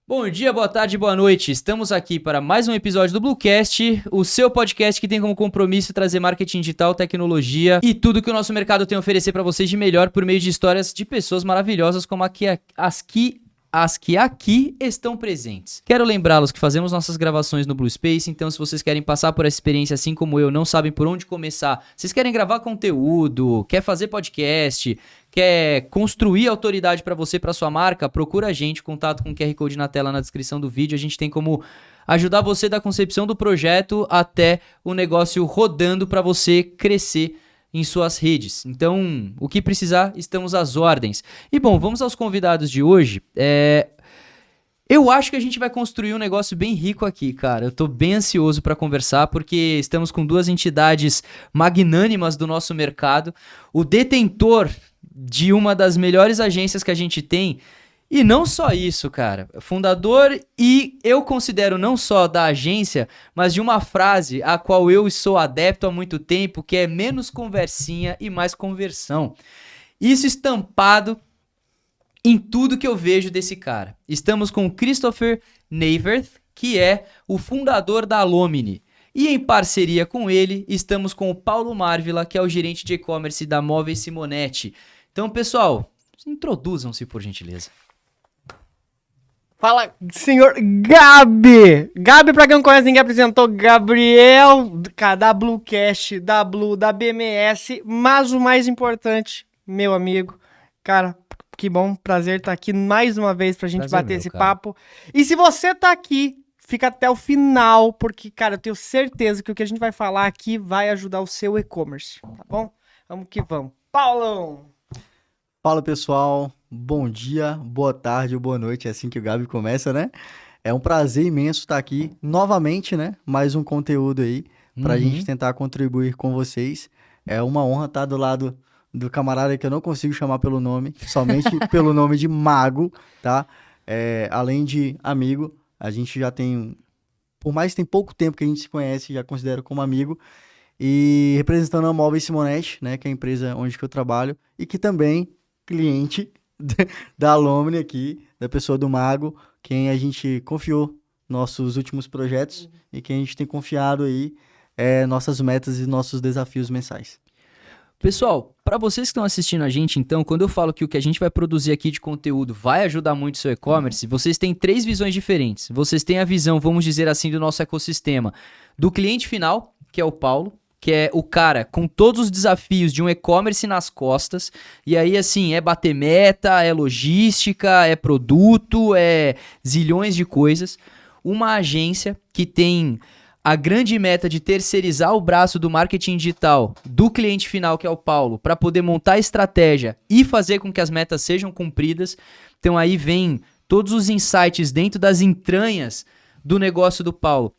Bom dia, boa tarde, boa noite. Estamos aqui para mais um episódio do Bluecast, o seu podcast que tem como compromisso trazer marketing digital, tecnologia e tudo que o nosso mercado tem a oferecer para vocês de melhor por meio de histórias de pessoas maravilhosas como as que aqui estão presentes. Quero lembrá-los que fazemos nossas gravações no Blue Space, então se vocês querem passar por essa experiência assim como eu, não sabem por onde começar, vocês querem gravar conteúdo, quer fazer podcast, quer construir autoridade para você, para sua marca, procura a gente, contato com o QR Code na tela na descrição do vídeo, a gente tem como ajudar você da concepção do projeto até o negócio rodando para você crescer em suas redes. Então, o que precisar, estamos às ordens. E bom, vamos aos convidados de hoje. Eu acho que a gente vai construir um negócio bem rico aqui, cara. Eu tô bem ansioso para conversar porque estamos com duas entidades magnânimas do nosso mercado. O detentor de uma das melhores agências que a gente tem. E não só isso, cara. Fundador e eu considero não só da agência, mas de uma frase a qual eu sou adepto há muito tempo, que é menos conversinha e mais conversão. Isso estampado em tudo que eu vejo desse cara. Estamos com o Christopher Neivert, que é o fundador da Alomni. E em parceria com ele, estamos com o Paulo Marvila, que é o gerente de e-commerce da Móveis Simonetti. Então, pessoal, introduzam-se, por gentileza. Fala, senhor Gabi! Gabi, pra quem não conhece, ninguém apresentou. Gabriel, da Bluecast, da Blue, da BMS, mas o mais importante, meu amigo, cara, que bom, prazer estar aqui mais uma vez pra gente Prazer bater meu, esse cara. papo. E se você tá aqui, fica até o final, porque, cara, eu tenho certeza que o que a gente vai falar aqui vai ajudar o seu e-commerce, tá bom? Vamos que vamos. Paulão! Fala pessoal, bom dia, boa tarde ou boa noite, é assim que o Gabi começa, né? É um prazer imenso estar aqui novamente, né? Mais um conteúdo aí pra gente tentar contribuir com vocês. É uma honra estar do lado do camarada que eu não consigo chamar pelo nome, somente pelo nome de Mago, tá? Além de amigo, a gente já tem, por mais que tem pouco tempo que a gente se conhece, já considero como amigo. E representando a Móveis Simonetti, né? Que é a empresa onde que eu trabalho e que também cliente da Alomni aqui, da pessoa do Mago, quem a gente confiou nossos últimos projetos e quem a gente tem confiado aí nossas metas e nossos desafios mensais. Pessoal, para vocês que estão assistindo a gente, então, quando eu falo que o que a gente vai produzir aqui de conteúdo vai ajudar muito o seu e-commerce, vocês têm três visões diferentes. Vocês têm a visão, vamos dizer assim, do nosso ecossistema, do cliente final, que é o Paulo, que é o cara com todos os desafios de um e-commerce nas costas, e aí assim, é bater meta, é logística, é produto, é zilhões de coisas. Uma agência que tem a grande meta de terceirizar o braço do marketing digital do cliente final, que é o Paulo, para poder montar a estratégia e fazer com que as metas sejam cumpridas. Então aí vem todos os insights dentro das entranhas do negócio do Paulo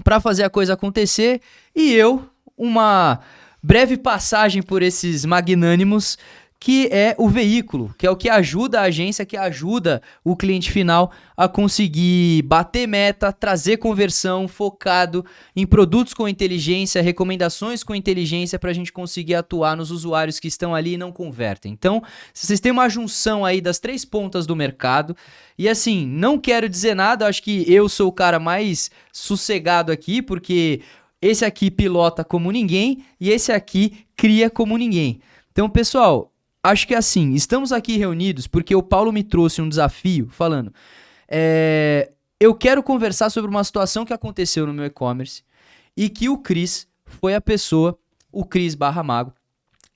para fazer a coisa acontecer, e eu uma breve passagem por esses magnânimos, que é o veículo, que é o que ajuda a agência, que ajuda o cliente final a conseguir bater meta, trazer conversão, focado em produtos com inteligência, recomendações com inteligência para a gente conseguir atuar nos usuários que estão ali e não convertem. Então, vocês têm uma junção aí das três pontas do mercado. E assim, não quero dizer nada, acho que eu sou o cara mais sossegado aqui, porque esse aqui pilota como ninguém e esse aqui cria como ninguém. Então, pessoal, acho que assim, estamos aqui reunidos porque o Paulo me trouxe um desafio falando, eu quero conversar sobre uma situação que aconteceu no meu e-commerce e que o Cris foi a pessoa, o Cris/Mago.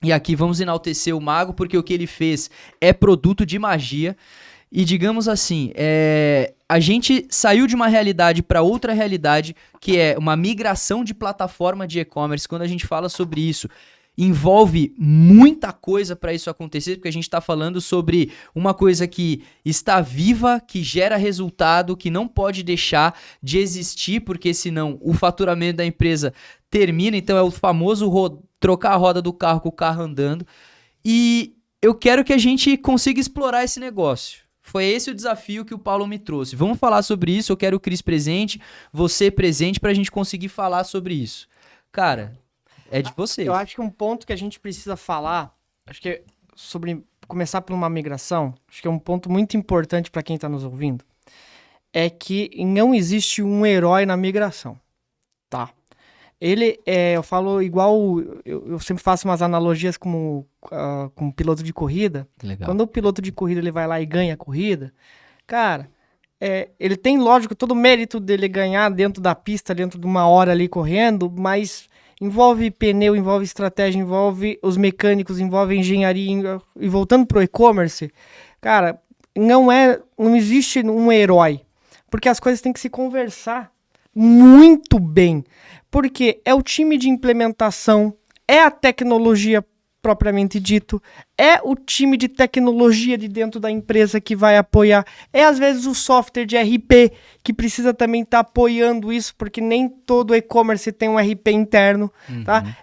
E aqui vamos enaltecer o Mago porque o que ele fez é produto de magia. E digamos assim, a gente saiu de uma realidade para outra realidade, que é uma migração de plataforma de e-commerce. Quando a gente fala sobre isso, envolve muita coisa para isso acontecer, porque a gente está falando sobre uma coisa que está viva, que gera resultado, que não pode deixar de existir, porque senão o faturamento da empresa termina. Então é o famoso trocar a roda do carro com o carro andando. E eu quero que a gente consiga explorar esse negócio. Foi esse o desafio que o Paulo me trouxe. Vamos falar sobre isso, eu quero o Cris presente, você presente, pra gente conseguir falar sobre isso. Cara, é de vocês. Eu acho que um ponto que a gente precisa falar, acho que é sobre começar por uma migração, acho que é um ponto muito importante para quem está nos ouvindo, é que não existe um herói na migração, tá? Eu falo igual, eu sempre faço umas analogias com piloto de corrida. Legal. Quando o piloto de corrida ele vai lá e ganha a corrida, cara, ele tem, lógico, todo o mérito dele ganhar dentro da pista, dentro de uma hora ali correndo, mas envolve pneu, envolve estratégia, envolve os mecânicos, envolve engenharia. E voltando pro e-commerce, cara, não existe um herói, porque as coisas têm que se conversar muito bem, porque é o time de implementação, é a tecnologia propriamente dito, é o time de tecnologia de dentro da empresa que vai apoiar, é às vezes o software de RP que precisa também estar apoiando isso, porque nem todo e-commerce tem um RP interno, tá?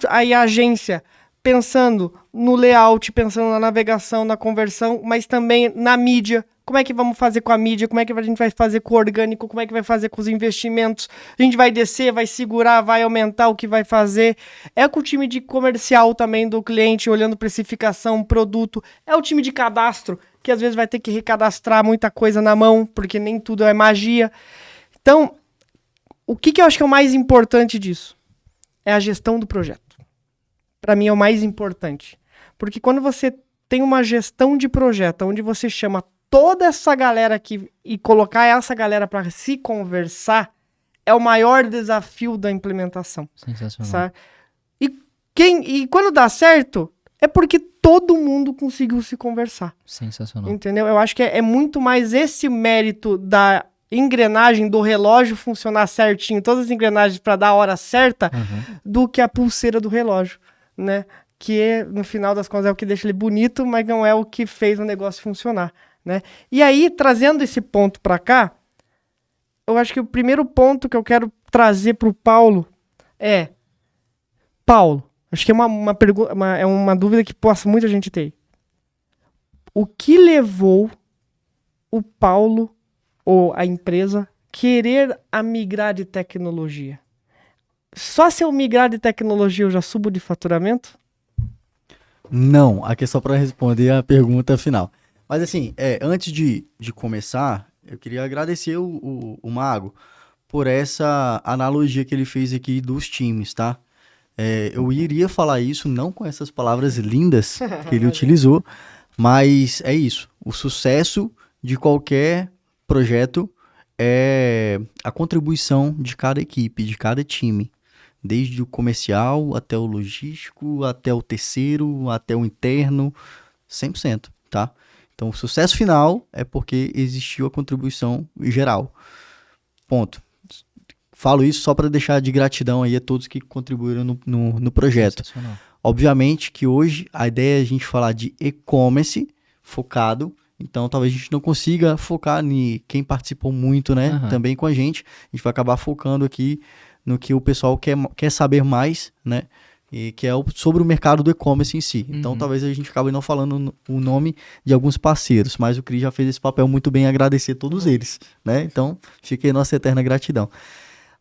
Aí a agência pensando no layout, pensando na navegação, na conversão, mas também na mídia. Como é que vamos fazer com a mídia? Como é que a gente vai fazer com o orgânico? Como é que vai fazer com os investimentos? A gente vai descer, vai segurar, vai aumentar o que vai fazer? É com o time de comercial também do cliente, olhando precificação, produto. É o time de cadastro, que às vezes vai ter que recadastrar muita coisa na mão, porque nem tudo é magia. Então, o que eu acho que é o mais importante disso? É a gestão do projeto. Para mim é o mais importante. Porque quando você tem uma gestão de projeto, onde você chama toda essa galera aqui e colocar essa galera para se conversar, é o maior desafio da implementação. Sensacional. Sabe? E quando dá certo, é porque todo mundo conseguiu se conversar. Sensacional. Entendeu? Eu acho que é muito mais esse mérito da engrenagem do relógio funcionar certinho, todas as engrenagens para dar a hora certa, do que a pulseira do relógio, né? Que no final das contas é o que deixa ele bonito, mas não é o que fez o negócio funcionar, né? E aí, trazendo esse ponto para cá, eu acho que o primeiro ponto que eu quero trazer pro Paulo é... Paulo, acho que é uma pergunta, é uma dúvida que possa muita gente ter. O que levou o Paulo ou a empresa querer migrar de tecnologia? Só se eu migrar de tecnologia eu já subo de faturamento? Não, aqui é só para responder a pergunta final. Mas assim, antes de começar, eu queria agradecer o Mago por essa analogia que ele fez aqui dos times, tá? Eu iria falar isso não com essas palavras lindas que ele utilizou, mas é isso. O sucesso de qualquer projeto é a contribuição de cada equipe, de cada time. Desde o comercial, até o logístico, até o terceiro, até o interno, 100%, tá? Então, o sucesso final é porque existiu a contribuição geral. Ponto. Falo isso só para deixar de gratidão aí a todos que contribuíram no projeto. Obviamente que hoje a ideia é a gente falar de e-commerce focado, então talvez a gente não consiga focar em quem participou muito, né? Também com a gente vai acabar focando aqui no que o pessoal quer saber mais, né? E que é sobre o mercado do e-commerce em si. Então, talvez a gente acabe não falando o nome de alguns parceiros, mas o Cris já fez esse papel muito bem, agradecer todos eles, né? Então, fica aí nossa eterna gratidão.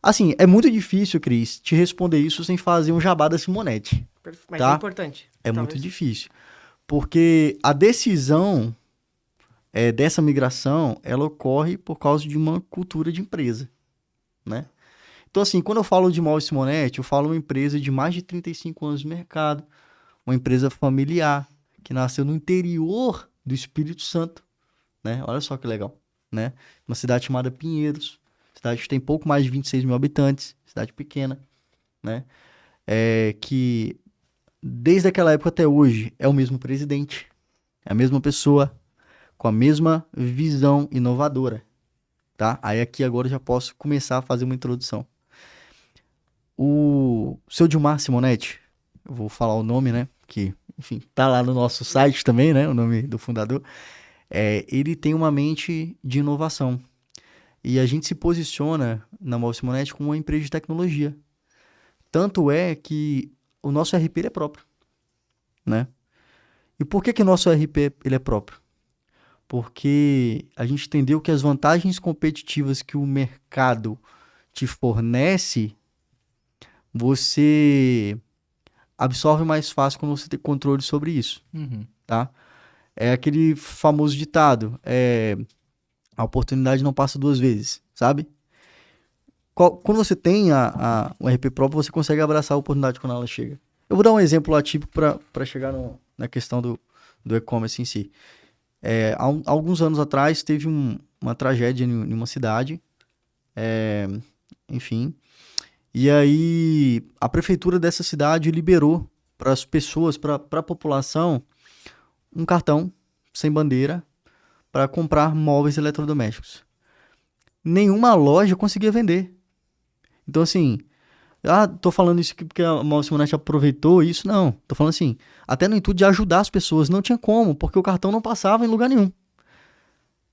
Assim, é muito difícil, Cris, te responder isso sem fazer um jabá da Simonete. Mas tá? é importante. É muito difícil. Porque a decisão dessa migração, ela ocorre por causa de uma cultura de empresa, né? Então, assim, quando eu falo de Móveis Simonete, eu falo uma empresa de mais de 35 anos de mercado, uma empresa familiar, que nasceu no interior do Espírito Santo, né? Olha só que legal, né? Uma cidade chamada Pinheiros, cidade que tem pouco mais de 26 mil habitantes, cidade pequena, né? Que desde aquela época até hoje é o mesmo presidente, é a mesma pessoa, com a mesma visão inovadora, tá? Aí aqui agora eu já posso começar a fazer uma introdução. O seu Dilmar Simonete, eu vou falar o nome, né? Que, enfim, tá lá no nosso site também, né? O nome do fundador. Ele tem uma mente de inovação. E a gente se posiciona na Móveis Simonete como uma empresa de tecnologia. Tanto é que o nosso RP ele é próprio, né? E por que o nosso RP ele é próprio? Porque a gente entendeu que as vantagens competitivas que o mercado te fornece, você absorve mais fácil quando você tem controle sobre isso, tá? É aquele famoso ditado, A oportunidade não passa duas vezes, sabe? Quando você tem o RP próprio, você consegue abraçar a oportunidade quando ela chega. Eu vou dar um exemplo atípico para chegar na questão do e-commerce em si. Há alguns anos atrás, teve uma tragédia em uma cidade, enfim, e aí a prefeitura dessa cidade liberou para as pessoas, para a população, um cartão sem bandeira para comprar móveis eletrodomésticos. Nenhuma loja conseguia vender. Então, assim, tô falando isso aqui porque a Móvel Simonetti aproveitou isso. Não, tô falando assim, até no intuito de ajudar as pessoas. Não tinha como, porque o cartão não passava em lugar nenhum.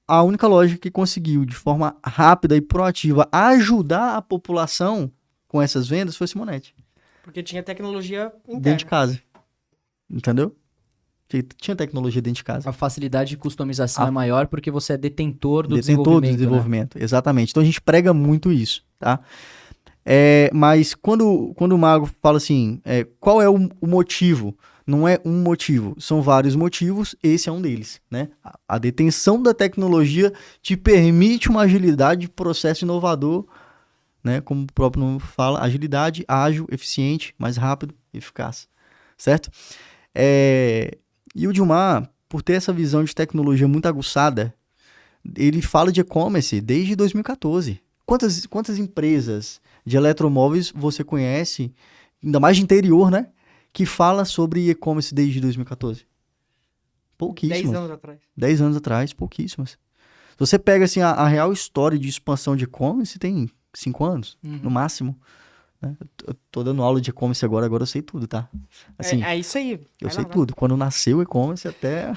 A única loja que conseguiu, de forma rápida e proativa, ajudar a população com essas vendas foi a Simonetti. Porque tinha tecnologia interna. Dentro de casa. Entendeu? Tinha tecnologia dentro de casa. A facilidade de customização é maior porque você é detentor do Detentor do desenvolvimento. desenvolvimento, exatamente. Então a gente prega muito isso, tá? Mas quando o Mago fala assim, qual é o motivo? Não é um motivo, são vários motivos, esse é um deles, né? A detenção da tecnologia te permite uma agilidade de processo inovador, né? Como o próprio nome fala, agilidade, ágil, eficiente, mais rápido, eficaz, certo? E o Dilmar, por ter essa visão de tecnologia muito aguçada, ele fala de e-commerce desde 2014. Quantas empresas de eletromóveis você conhece, ainda mais de interior, né? Que fala sobre e-commerce desde 2014? Pouquíssimas. 10 anos atrás. 10 anos atrás, pouquíssimas. Se você pega assim, a real história de expansão de e-commerce, tem 5 anos, no máximo. Né? Eu tô dando aula de e-commerce agora eu sei tudo, tá? Assim, É isso aí. eu Vai sei lá, tudo. Quando nasceu o e-commerce, até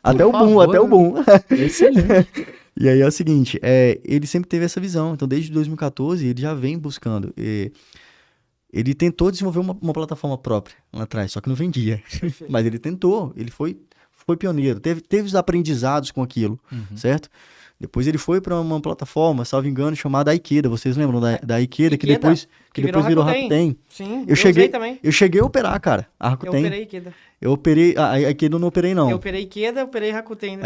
Por o boom, favor, até o boom. Excelente. E aí é o seguinte, ele sempre teve essa visão. Então, desde 2014, ele já vem buscando. Ele tentou desenvolver uma plataforma própria lá atrás, só que não vendia. Mas ele tentou, ele foi pioneiro, teve os aprendizados com aquilo, certo? Depois ele foi para uma plataforma, salvo engano, chamada Aikeda. Vocês lembram da Aikeda, que depois virou Rakuten? Sim, Eu usei também. Eu cheguei a operar, cara, a Eu Rakuten. operei Aikeda. Eu operei, a Aikeda eu não operei, não. Eu operei Aikeda, operei Rakuten.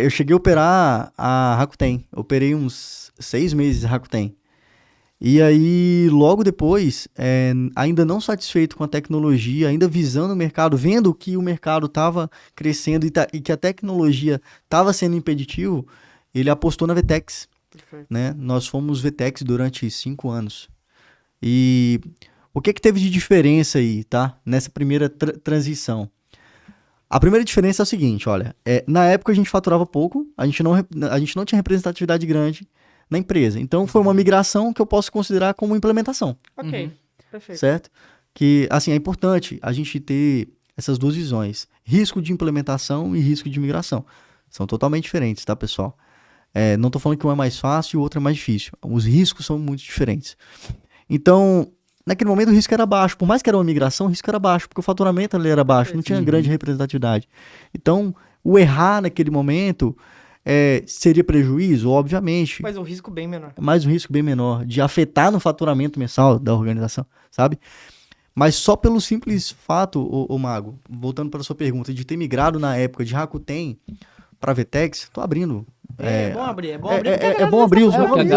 Eu cheguei a operar a Rakuten. Eu operei uns 6 meses a Rakuten. E aí, logo depois, ainda não satisfeito com a tecnologia, ainda visando o mercado, vendo que o mercado estava crescendo e que a tecnologia estava sendo impeditivo, ele apostou na Vtex. Perfeito. Né? Nós fomos Vtex durante 5 anos. E o que teve de diferença aí, tá? Nessa primeira transição? A primeira diferença é o seguinte, olha, na época a gente faturava pouco, a gente não tinha representatividade grande na empresa. Então, foi uma migração que eu posso considerar como implementação. Ok, perfeito. Certo? Que, assim, é importante a gente ter essas duas visões. Risco de implementação e risco de migração. São totalmente diferentes, tá, pessoal? Não estou falando que um é mais fácil e o outro é mais difícil. Os riscos são muito diferentes. Então, naquele momento o risco era baixo. Por mais que era uma migração, o risco era baixo, porque o faturamento ali era baixo, não tinha grande representatividade. Então, o errar naquele momento... seria prejuízo? Obviamente. Mas um risco bem menor. Mas um risco bem menor de afetar no faturamento mensal da organização, sabe? Mas só pelo simples fato, o Mago, voltando para a sua pergunta, de ter migrado na época de Rakuten para Vtex, tô abrindo. É bom abrir, É bom abrir os nomes.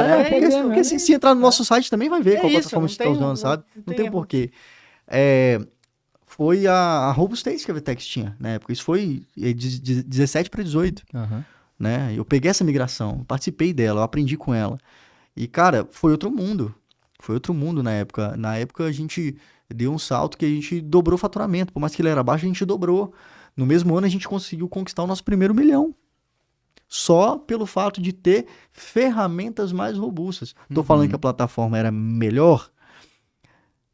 Porque se entrar no nosso site também vai ver qual plataforma você está usando, sabe? Não tem porquê. Foi a robustez que a Vtex tinha na época. Isso foi de 17 para 18. Né? Eu peguei essa migração, participei dela, eu aprendi com ela. E, cara, foi outro mundo. Foi outro mundo na época. Na época a gente deu um salto que a gente dobrou o faturamento. Por mais que ele era baixo, a gente dobrou. No mesmo ano a gente conseguiu conquistar o nosso primeiro 1 milhão. Só pelo fato de ter ferramentas mais robustas. Tô falando que a plataforma era melhor?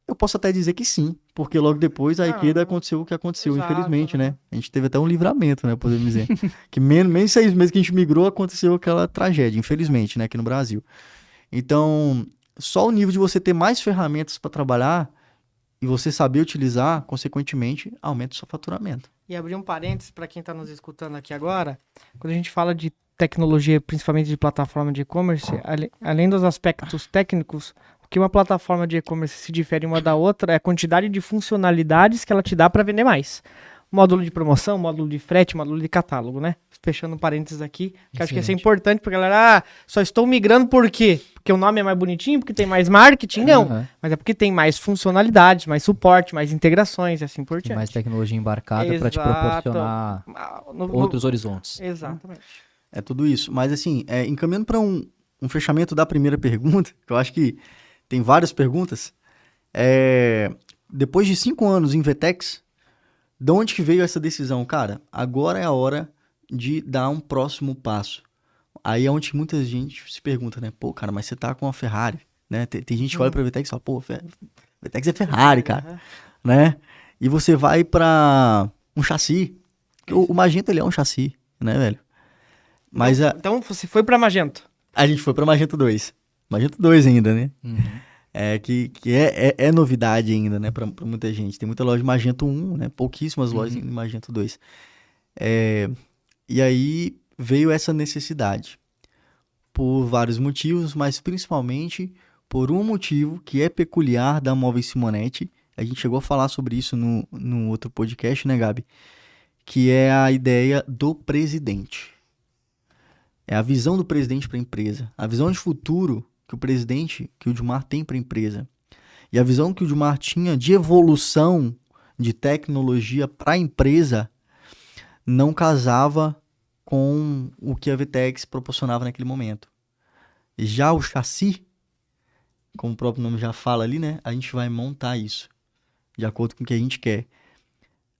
Eu posso até dizer que sim, porque logo depois a Aikeda aconteceu o que aconteceu, infelizmente, né? A gente teve até um livramento, né, podemos dizer. Que menos de 6 meses que a gente migrou, aconteceu aquela tragédia, infelizmente, né, aqui no Brasil. Então, só o nível de você ter mais ferramentas para trabalhar e você saber utilizar, consequentemente, aumenta o seu faturamento. E abrir um parênteses para quem está nos escutando aqui agora, quando a gente fala de tecnologia, principalmente de plataforma de e-commerce, além dos aspectos técnicos, que uma plataforma de e-commerce se difere uma da outra é a quantidade de funcionalidades que ela te dá para vender mais. módulo de promoção, módulo de frete, módulo de catálogo, né? Fechando parênteses aqui, que acho que isso é Excelente. importante pra galera, só estou migrando por quê? Porque o nome é mais bonitinho, porque tem mais marketing? Não, Aham. mas é porque tem mais funcionalidades, mais suporte, mais integrações e assim por Tem diante. mais tecnologia embarcada para te Exato. proporcionar outros horizontes. Exatamente. É tudo isso. Mas assim, encaminhando para um fechamento da primeira pergunta, que eu acho que tem várias perguntas. Depois de 5 anos em VTEX, de onde que veio essa decisão? Cara, agora é a hora de dar um próximo passo. Aí é onde muita gente se pergunta, né? Pô, cara, mas você tá com uma Ferrari, né? Tem gente que olha pra VTEX e fala, pô, VTEX é Ferrari, cara, né? E você vai pra um chassi. O Magento, ele é um chassi, né, velho? Mas Então você foi pra Magento. a gente foi pra Magento 2. Magento 2 ainda, né? Uhum. Que é novidade ainda, né, pra muita gente. Tem muita loja de Magento 1, né? Pouquíssimas lojas em Magento 2. E aí veio essa necessidade. Por vários motivos, mas principalmente por um motivo que é peculiar da Móveis Simonetti. A gente chegou a falar sobre isso no outro podcast, né, Gabi? Que é a ideia do presidente. É a visão do presidente para a empresa. A visão de futuro que o presidente, que o Dilmar tem para a empresa. E a visão que o Dilmar tinha de evolução de tecnologia para a empresa não casava com o que a VTEX proporcionava naquele momento. Já o chassi, como o próprio nome já fala ali, né? A gente vai montar isso de acordo com o que a gente quer.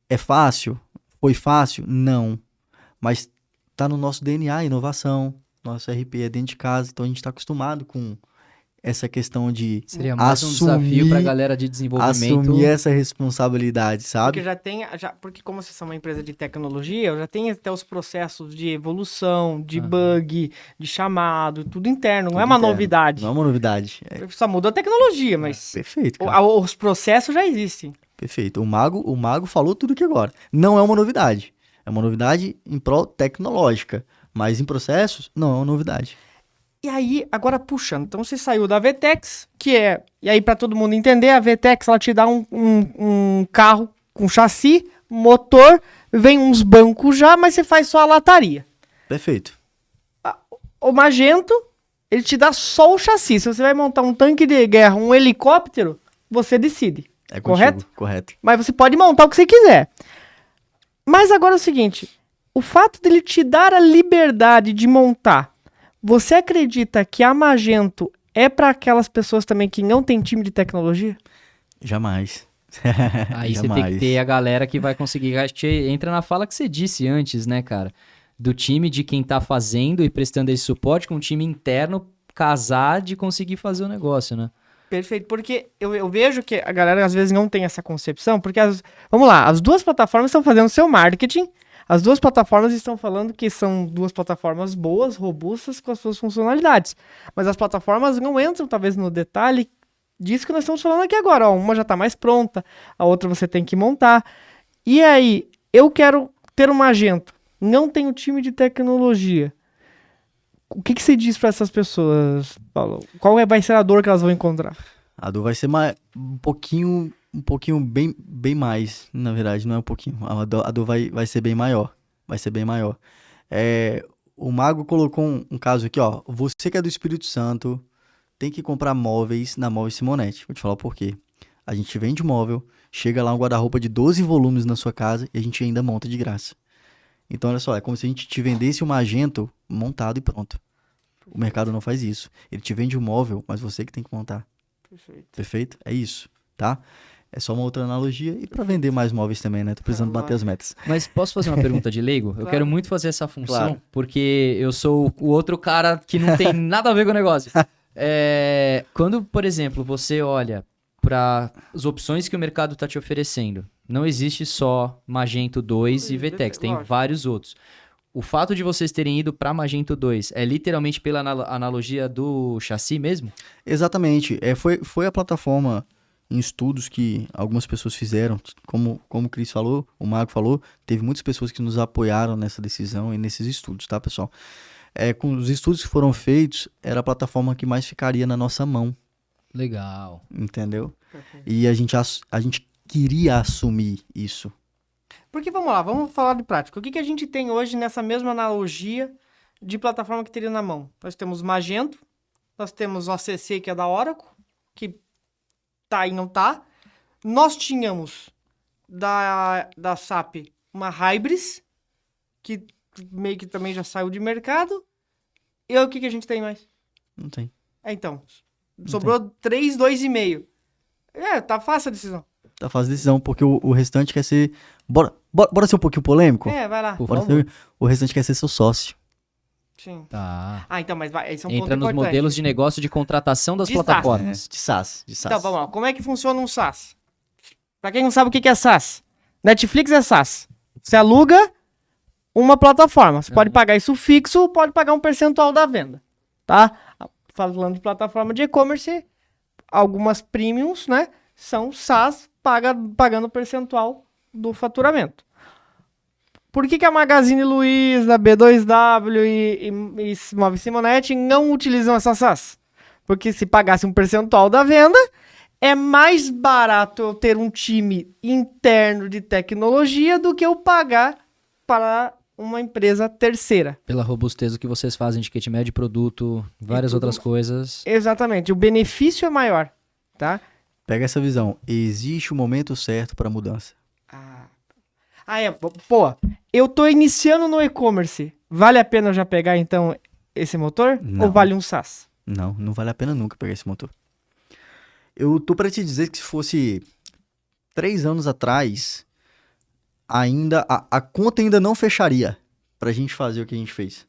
É fácil? Foi fácil? Não. Mas tá no nosso DNA a inovação. Nosso RP é dentro de casa, então a gente está acostumado com essa questão de Seria mais um desafio para a galera de desenvolvimento. assumir essa responsabilidade, sabe? Porque como vocês são uma empresa de tecnologia, eu já tenho até os processos de evolução, de bug, de chamado, tudo interno, não é Tudo uma interno. novidade. Não é uma novidade. Só muda a tecnologia, mas Perfeito, cara. os processos já existem. Perfeito. O Mago falou tudo aqui agora. Não é uma novidade. É uma novidade em prol tecnológica. Mas em processos, não é uma novidade. E aí, agora puxando, então você saiu da VTEX, e aí pra todo mundo entender, a VTEX ela te dá um carro com chassi, motor, vem uns bancos já, mas você faz só a lataria. Perfeito. O Magento, ele te dá só o chassi. Se você vai montar um tanque de guerra, um helicóptero, você decide. É Correto? contigo. Correto. Mas você pode montar o que você quiser. Mas agora é o seguinte, o fato dele te dar a liberdade de montar, você acredita que a Magento é para aquelas pessoas também que não tem time de tecnologia? Jamais. Aí você tem que ter a galera que vai conseguir. Acho que entra na fala que você disse antes, né, cara? Do time de quem tá fazendo e prestando esse suporte com o time interno casar de conseguir fazer o negócio, né? Perfeito, porque eu vejo que a galera às vezes não tem essa concepção, porque vamos lá, as duas plataformas estão fazendo seu marketing, as duas plataformas estão falando que são duas plataformas boas, robustas, com as suas funcionalidades, mas as plataformas não entram talvez no detalhe disso que nós estamos falando aqui agora, ó, uma já está mais pronta, a outra você tem que montar, e aí, eu quero ter um Magento, não tenho time de tecnologia, o que você diz para essas pessoas, Paulo? Qual vai ser a dor que elas vão encontrar? A dor vai ser um pouquinho bem mais, na verdade, não é um pouquinho. A dor vai ser bem maior. Vai ser bem maior. O Mago colocou um caso aqui, ó. Você que é do Espírito Santo tem que comprar móveis na Móveis Simonetti. Vou te falar o porquê. A gente vende móvel, chega lá um guarda-roupa de 12 volumes na sua casa e a gente ainda monta de graça. Então, olha só, é como se a gente te vendesse um Magento montado e pronto. O mercado não faz isso. Ele te vende um móvel, mas você que tem que montar. Perfeito. Perfeito? É isso, tá? É só uma outra analogia. E para vender mais móveis também, né? Tô precisando bater as metas. Mas posso fazer uma pergunta de leigo? Claro. Eu quero muito fazer essa função, Claro. porque eu sou o outro cara que não tem nada a ver com o negócio. Quando, por exemplo, você olha para as opções que o mercado está te oferecendo, não existe só Magento 2 e VTEX, tem Lógico. vários outros. O fato de vocês terem ido para Magento 2 é literalmente pela analogia do chassi mesmo? Exatamente. Foi a plataforma em estudos que algumas pessoas fizeram. Como o Cris falou, o Mago falou, teve muitas pessoas que nos apoiaram nessa decisão e nesses estudos, tá, pessoal? Com os estudos que foram feitos, era a plataforma que mais ficaria na nossa mão, Legal. entendeu? Perfeito. E a gente queria assumir isso. Porque vamos lá, vamos falar de prática. O que a gente tem hoje nessa mesma analogia de plataforma que teria na mão? Nós temos Magento, nós temos OCC, que é da Oracle, que tá e não tá. Nós tínhamos da SAP uma Hybris, que meio que também já saiu de mercado. E o que a gente tem mais? Não tem. Então, sobrou 3, 2,5. Tá fácil a decisão. Tá fazendo decisão, porque o restante quer ser... Bora ser um pouquinho polêmico? Vai lá. Por Bora favor. o restante quer ser seu sócio. Sim. Tá. Então, mas esse é um ponto Entra nos importante. modelos de negócio de contratação das De SaaS. plataformas. De SaaS. Então, vamos lá. Como é que funciona um SaaS? Pra quem não sabe o que é SaaS, Netflix é SaaS. Você aluga uma plataforma. Você pode pagar isso fixo ou pode pagar um percentual da venda, tá? Falando de plataforma de e-commerce, algumas premiums, né, são SaaS pagando percentual do faturamento. Por que a Magazine Luiza, B2W e Move Simonet não utilizam essa SaaS? Porque se pagasse um percentual da venda, é mais barato eu ter um time interno de tecnologia do que eu pagar para uma empresa terceira. Pela robustez do que vocês fazem de kit médio, produto, várias tudo outras coisas. Exatamente, o benefício é maior, tá? Pega essa visão. Existe o momento certo para mudança. Pô, eu tô iniciando no e-commerce. Vale a pena eu já pegar, então, esse motor? Não. Ou vale um SaaS? Não vale a pena nunca pegar esse motor. Eu tô para te dizer que se fosse 3 anos atrás, a conta ainda não fecharia pra gente fazer o que a gente fez.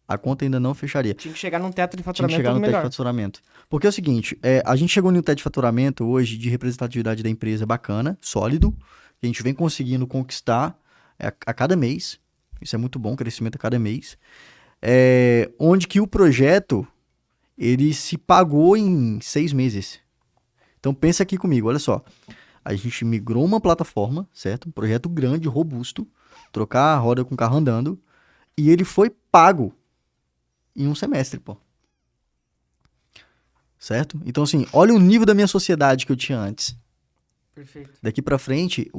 A conta ainda não fecharia. Tinha que chegar num teto de Tinha que faturamento chegar no teto de melhor. faturamento. Porque é o seguinte, a gente chegou no teto de faturamento hoje de representatividade da empresa bacana, sólido, que a gente vem conseguindo conquistar a cada mês. Isso é muito bom, crescimento a cada mês. Onde que o projeto, ele se pagou em 6 meses. Então pensa aqui comigo, olha só. A gente migrou uma plataforma, certo? Um projeto grande, robusto, trocar a roda com o carro andando, e ele foi pago em um semestre, pô. Certo? Então, assim, olha o nível da minha sociedade que eu tinha antes. Perfeito. Daqui pra frente,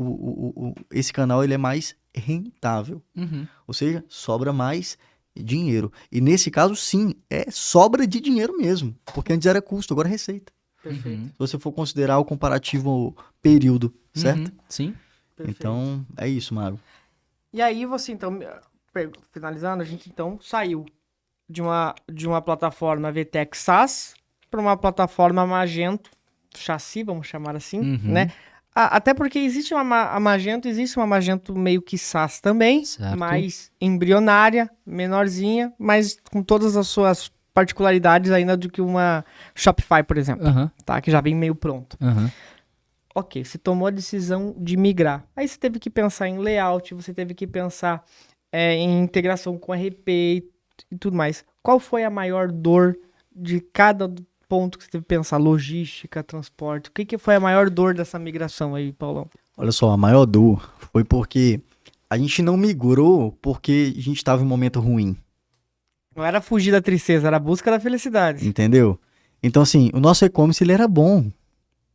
esse canal ele é mais rentável. Uhum. Ou seja, sobra mais dinheiro. E nesse caso, sim, é sobra de dinheiro mesmo. Porque antes era custo, agora é receita. Perfeito. Uhum. Se você for considerar o comparativo período, certo? Uhum. Sim. Perfeito. Então, é isso, Mago. E aí você, então, finalizando, a gente, então, saiu de uma plataforma VTEX SaaS para uma plataforma Magento chassi, vamos chamar assim, Uhum. né? Até porque existe a Magento meio que SaaS também, Certo. mais embrionária, menorzinha, mas com todas as suas particularidades ainda do que uma Shopify, por exemplo, Aham. tá? Que já vem meio pronto. Aham. Ok, você tomou a decisão de migrar. Aí você teve que pensar em layout, você teve que pensar em integração com RP e tudo mais. Qual foi a maior dor de cada ponto que você teve que pensar? Logística, transporte. O que foi a maior dor dessa migração aí, Paulão? Olha só, a maior dor foi porque a gente não migrou porque a gente estava em um momento ruim, Não era fugir da tristeza, era a busca da felicidade. entendeu? Então, assim, o nosso e-commerce ele era bom.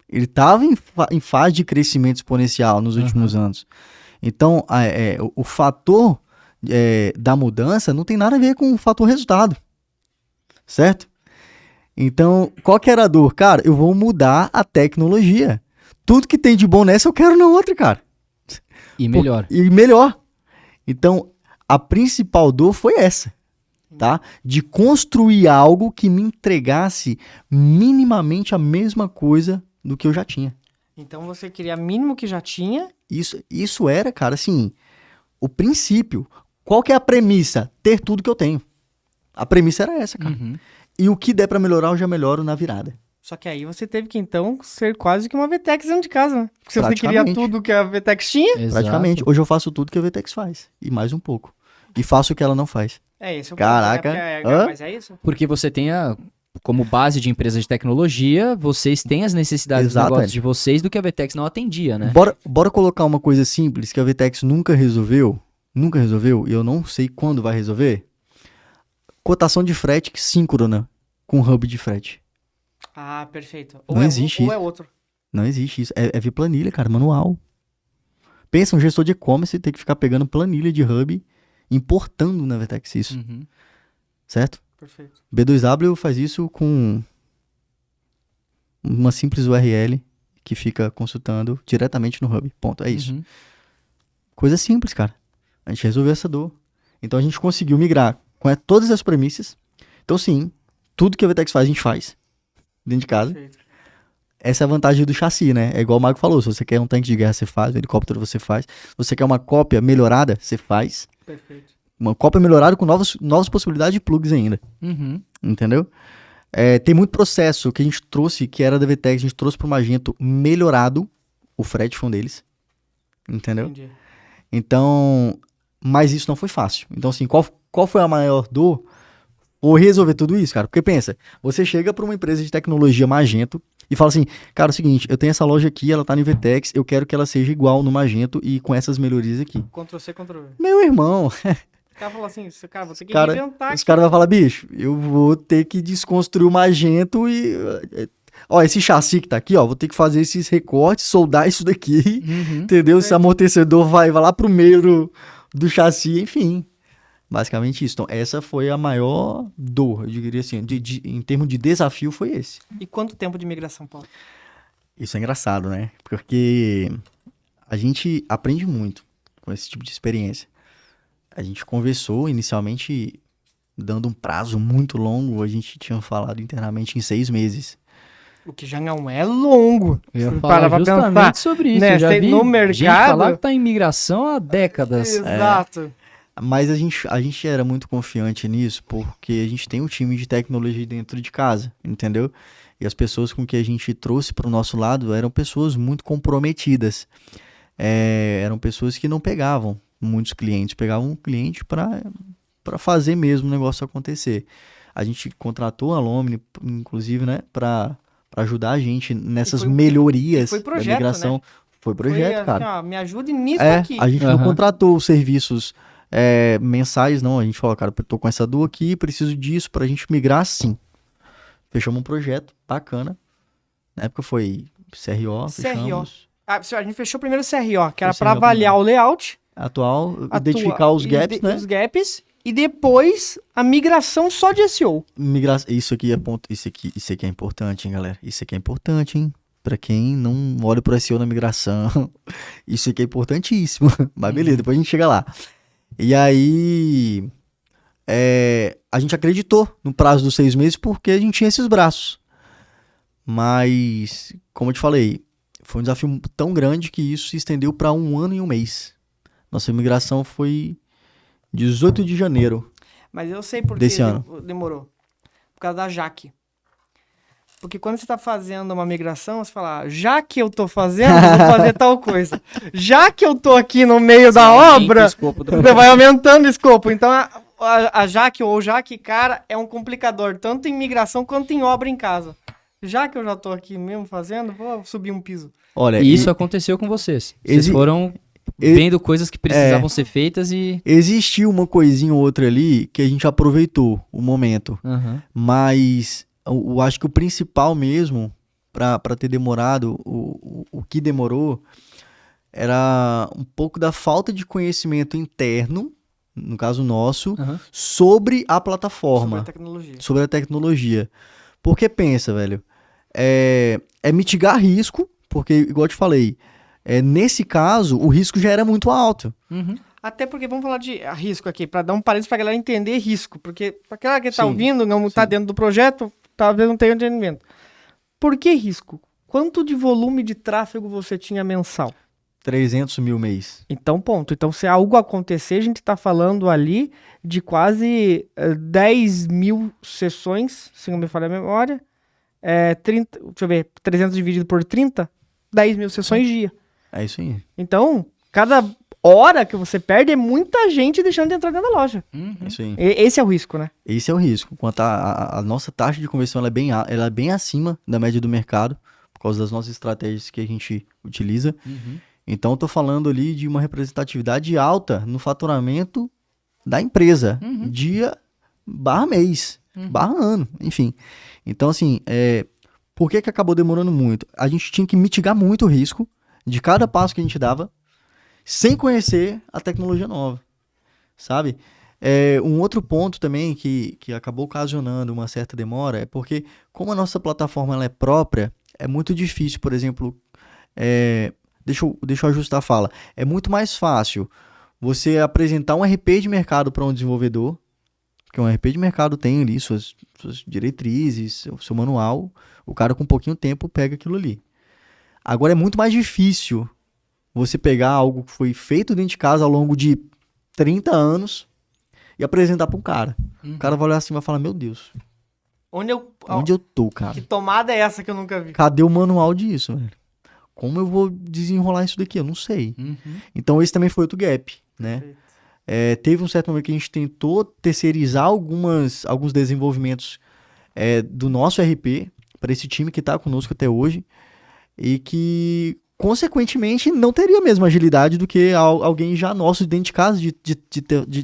Ele estava em fase de crescimento exponencial nos últimos anos. Então, o fator da mudança não tem nada a ver com o fator resultado, certo? Então, qual que era a dor? Cara, eu vou mudar a tecnologia. Tudo que tem de bom nessa eu quero na outra, cara. E melhor. E melhor. Então, a principal dor foi essa, tá? De construir algo que me entregasse minimamente a mesma coisa do que eu já tinha. Então você queria mínimo que já tinha. Isso era, cara, assim, o princípio. Qual que é a premissa? Ter tudo que eu tenho. A premissa era essa, cara. Uhum. E o que der pra melhorar, eu já melhoro na virada. Só que aí você teve que, então, ser quase que uma VTEX dentro de casa, né? Porque se você queria Praticamente. tudo que a VTEX tinha... Exato. Praticamente. Hoje eu faço tudo que a VTEX faz. E mais um pouco. E faço o que ela não faz. Esse é o Caraca. ponto, né? Hã? Mas é isso? Porque você tem como base de empresa de tecnologia, vocês têm as necessidades dos Exato, negócios é. de vocês do que a Vetex não atendia, né? Bora colocar uma coisa simples que a VTEX nunca resolveu, e eu não sei quando vai resolver. Cotação de frete síncrona com hub de frete. Ah, perfeito. Não existe Ou isso. é outro. Não existe isso. É via planilha, cara, manual. Pensa um gestor de e-commerce ter que ficar pegando planilha de hub, importando na Vertex isso, Uhum. certo? Perfeito. B2W faz isso com uma simples URL que fica consultando diretamente no hub. Ponto, é isso. Uhum. Coisa simples, cara. A gente resolveu essa dor. Então a gente conseguiu migrar com todas as premissas. Então sim, tudo que a Vertex faz, a gente faz dentro de casa. Perfeito. Essa é a vantagem do chassi, né? É igual o Mago falou, se você quer um tanque de guerra, você faz, um helicóptero você faz. Se você quer uma cópia melhorada, você faz. Perfeito. Uma cópia melhorada com novas possibilidades de plugs ainda, Uhum. entendeu? Tem muito processo que a gente trouxe, que era da VTEX, a gente trouxe pro Magento melhorado, o frete foi um deles, entendeu? Entendi. Então, mas isso não foi fácil. Então, assim, qual foi a maior dor? Ou resolver tudo isso, cara? Porque pensa, você chega pra uma empresa de tecnologia Magento e fala assim, cara, é o seguinte, eu tenho essa loja aqui, ela tá no VTEX, eu quero que ela seja igual no Magento e com essas melhorias aqui. Ctrl-C, Ctrl-V. Meu irmão, O cara falou assim, cara, vou ter que cara, inventar os aqui. caras vão falar, bicho, eu vou ter que desconstruir o Magento e... Ó, esse chassi que tá aqui, ó, vou ter que fazer esses recortes, soldar isso daqui, Uhum. entendeu? Esse amortecedor vai lá pro meio do chassi, enfim. Basicamente isso. Então, essa foi a maior dor, eu diria assim, em termos de desafio, foi esse. E quanto tempo de migração, Paulo? Isso é engraçado, né? Porque a gente aprende muito com esse tipo de experiência. A gente conversou inicialmente, dando um prazo muito longo, a gente tinha falado internamente em 6 meses. O que já não é longo. Eu ia Se falar parar pra justamente pensar, sobre isso. né, Eu já tem vi no gente mercado- falar que tá em migração há décadas. Exato. Mas a gente era muito confiante nisso, porque a gente tem um time de tecnologia dentro de casa, entendeu? E as pessoas com que a gente trouxe para o nosso lado eram pessoas muito comprometidas. Eram pessoas que não pegavam muitos clientes, pegavam um cliente para fazer mesmo o negócio acontecer. A gente contratou a Lomni, inclusive, né, para ajudar a gente nessas E foi- melhorias foi projeto, da migração. né? Foi projeto, Foi, cara. assim, ó, me ajude nisso É, aqui. a gente não Aham. contratou os serviços mensais, não. A gente falou, cara, eu tô com essa dor aqui, preciso disso pra gente migrar sim. Fechamos um projeto bacana. Na época foi CRO, fechamos. A gente fechou primeiro o CRO, que era Foi para CRO avaliar o layout, Atual, identificar os gaps, né? os gaps, e depois a migração só de SEO. Isso aqui é ponto, isso aqui é importante, hein, galera? Isso aqui é importante, hein? Pra quem não olha pro SEO na migração, isso aqui é importantíssimo. Mas beleza, depois a gente chega lá. E aí, a gente acreditou no prazo dos 6 meses porque a gente tinha esses braços. Mas, como eu te falei, foi um desafio tão grande que isso se estendeu para 1 ano e 1 mês. Nossa migração foi 18 de janeiro. Mas eu sei por que Desse ano. demorou. Por causa da Jaque. Porque quando você tá fazendo uma migração, você fala, já que eu tô fazendo, eu vou fazer tal coisa. Já que eu tô aqui no meio da obra, você vai aumentando o escopo. Então, a Jaque ou Jaque, cara, é um complicador, tanto em migração quanto em obra em casa. Já que eu já tô aqui mesmo fazendo, vou subir um piso. Olha, E isso aconteceu com vocês. Vocês foram vendo coisas que precisavam ser feitas e... existiu uma coisinha ou outra ali que a gente aproveitou o momento. Aham. Mas eu acho que o principal mesmo, pra ter demorado, o que demorou, era um pouco da falta de conhecimento interno, no caso nosso, Aham. sobre a plataforma, Sobre a tecnologia. sobre a tecnologia. Porque pensa, velho, é mitigar risco, porque, igual eu te falei, nesse caso, o risco já era muito alto. Uhum. Até porque, vamos falar de risco aqui, pra dar um parênteses pra galera entender risco. Porque pra aquela que tá Sim, ouvindo, não tá dentro do projeto, talvez não tenha entendimento. Por que risco? Quanto de volume de tráfego você tinha mensal? 300 mil mês. Então, ponto. Então, se algo acontecer, a gente tá falando ali de quase 10 mil sessões, se não me falha a memória. 30, deixa eu ver, 300 dividido por 30, 10 mil sessões dia. É isso aí. Então, cada hora que você perde é muita gente deixando de entrar dentro da loja. Uhum. É isso aí. Esse é o risco, né? Esse é o risco. Quanto a nossa taxa de conversão ela é bem acima da média do mercado, por causa das nossas estratégias que a gente utiliza. Uhum. Então, eu tô falando ali de uma representatividade alta no faturamento da empresa, dia barra mês, barra ano, enfim. Então, assim, por que acabou demorando muito? A gente tinha que mitigar muito o risco de cada passo que a gente dava sem conhecer a tecnologia nova, sabe? Um outro ponto também que acabou ocasionando uma certa demora é porque, como a nossa plataforma ela é própria, é muito difícil, por exemplo, deixa eu ajustar a fala, é muito mais fácil você apresentar um RP de mercado para um desenvolvedor, porque um RP de mercado tem ali suas diretrizes, seu manual, o cara com um pouquinho de tempo pega aquilo ali. Agora é muito mais difícil você pegar algo que foi feito dentro de casa ao longo de 30 anos e apresentar para um cara. O cara vai olhar assim e vai falar, meu Deus, onde eu tô, cara? Que tomada é essa que eu nunca vi? Cadê o manual disso, velho? Como eu vou desenrolar isso daqui? Eu não sei. Uhum. Então esse também foi outro gap, né? Teve um certo momento que a gente tentou terceirizar alguns desenvolvimentos do nosso RP para esse time que está conosco até hoje e que, consequentemente, não teria a mesma agilidade do que alguém já nosso dentro de casa de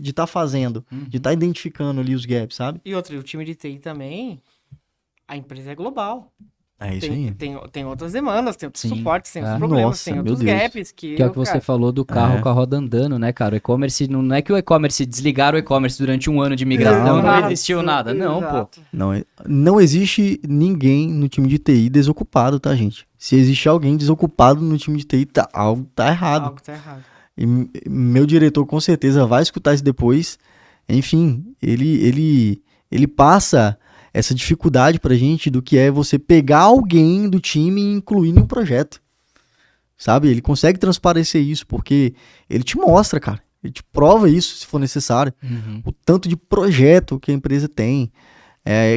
estar fazendo, de estar identificando ali os gaps, sabe? E outro, o time de TI também, a empresa é global. É isso aí. Tem outras demandas, tem outros Sim. suportes, tem outros problemas, Nossa, tem meu outros Deus. gaps. Que é o que você falou do carro com a roda andando, né, cara? O e-commerce, não é que o e-commerce desligaram o e-commerce durante um ano de migração, não Exato, existiu nada. Não, pô. exato. Não existe ninguém no time de TI desocupado, tá, gente? Se existe alguém desocupado no time de TI, algo tá errado. Algo tá errado. E meu diretor com certeza vai escutar isso depois. Enfim, ele passa essa dificuldade pra gente do que é você pegar alguém do time e incluir em um projeto. Sabe? Ele consegue transparecer isso porque ele te mostra, cara. Ele te prova isso se for necessário. O tanto de projeto que a empresa tem.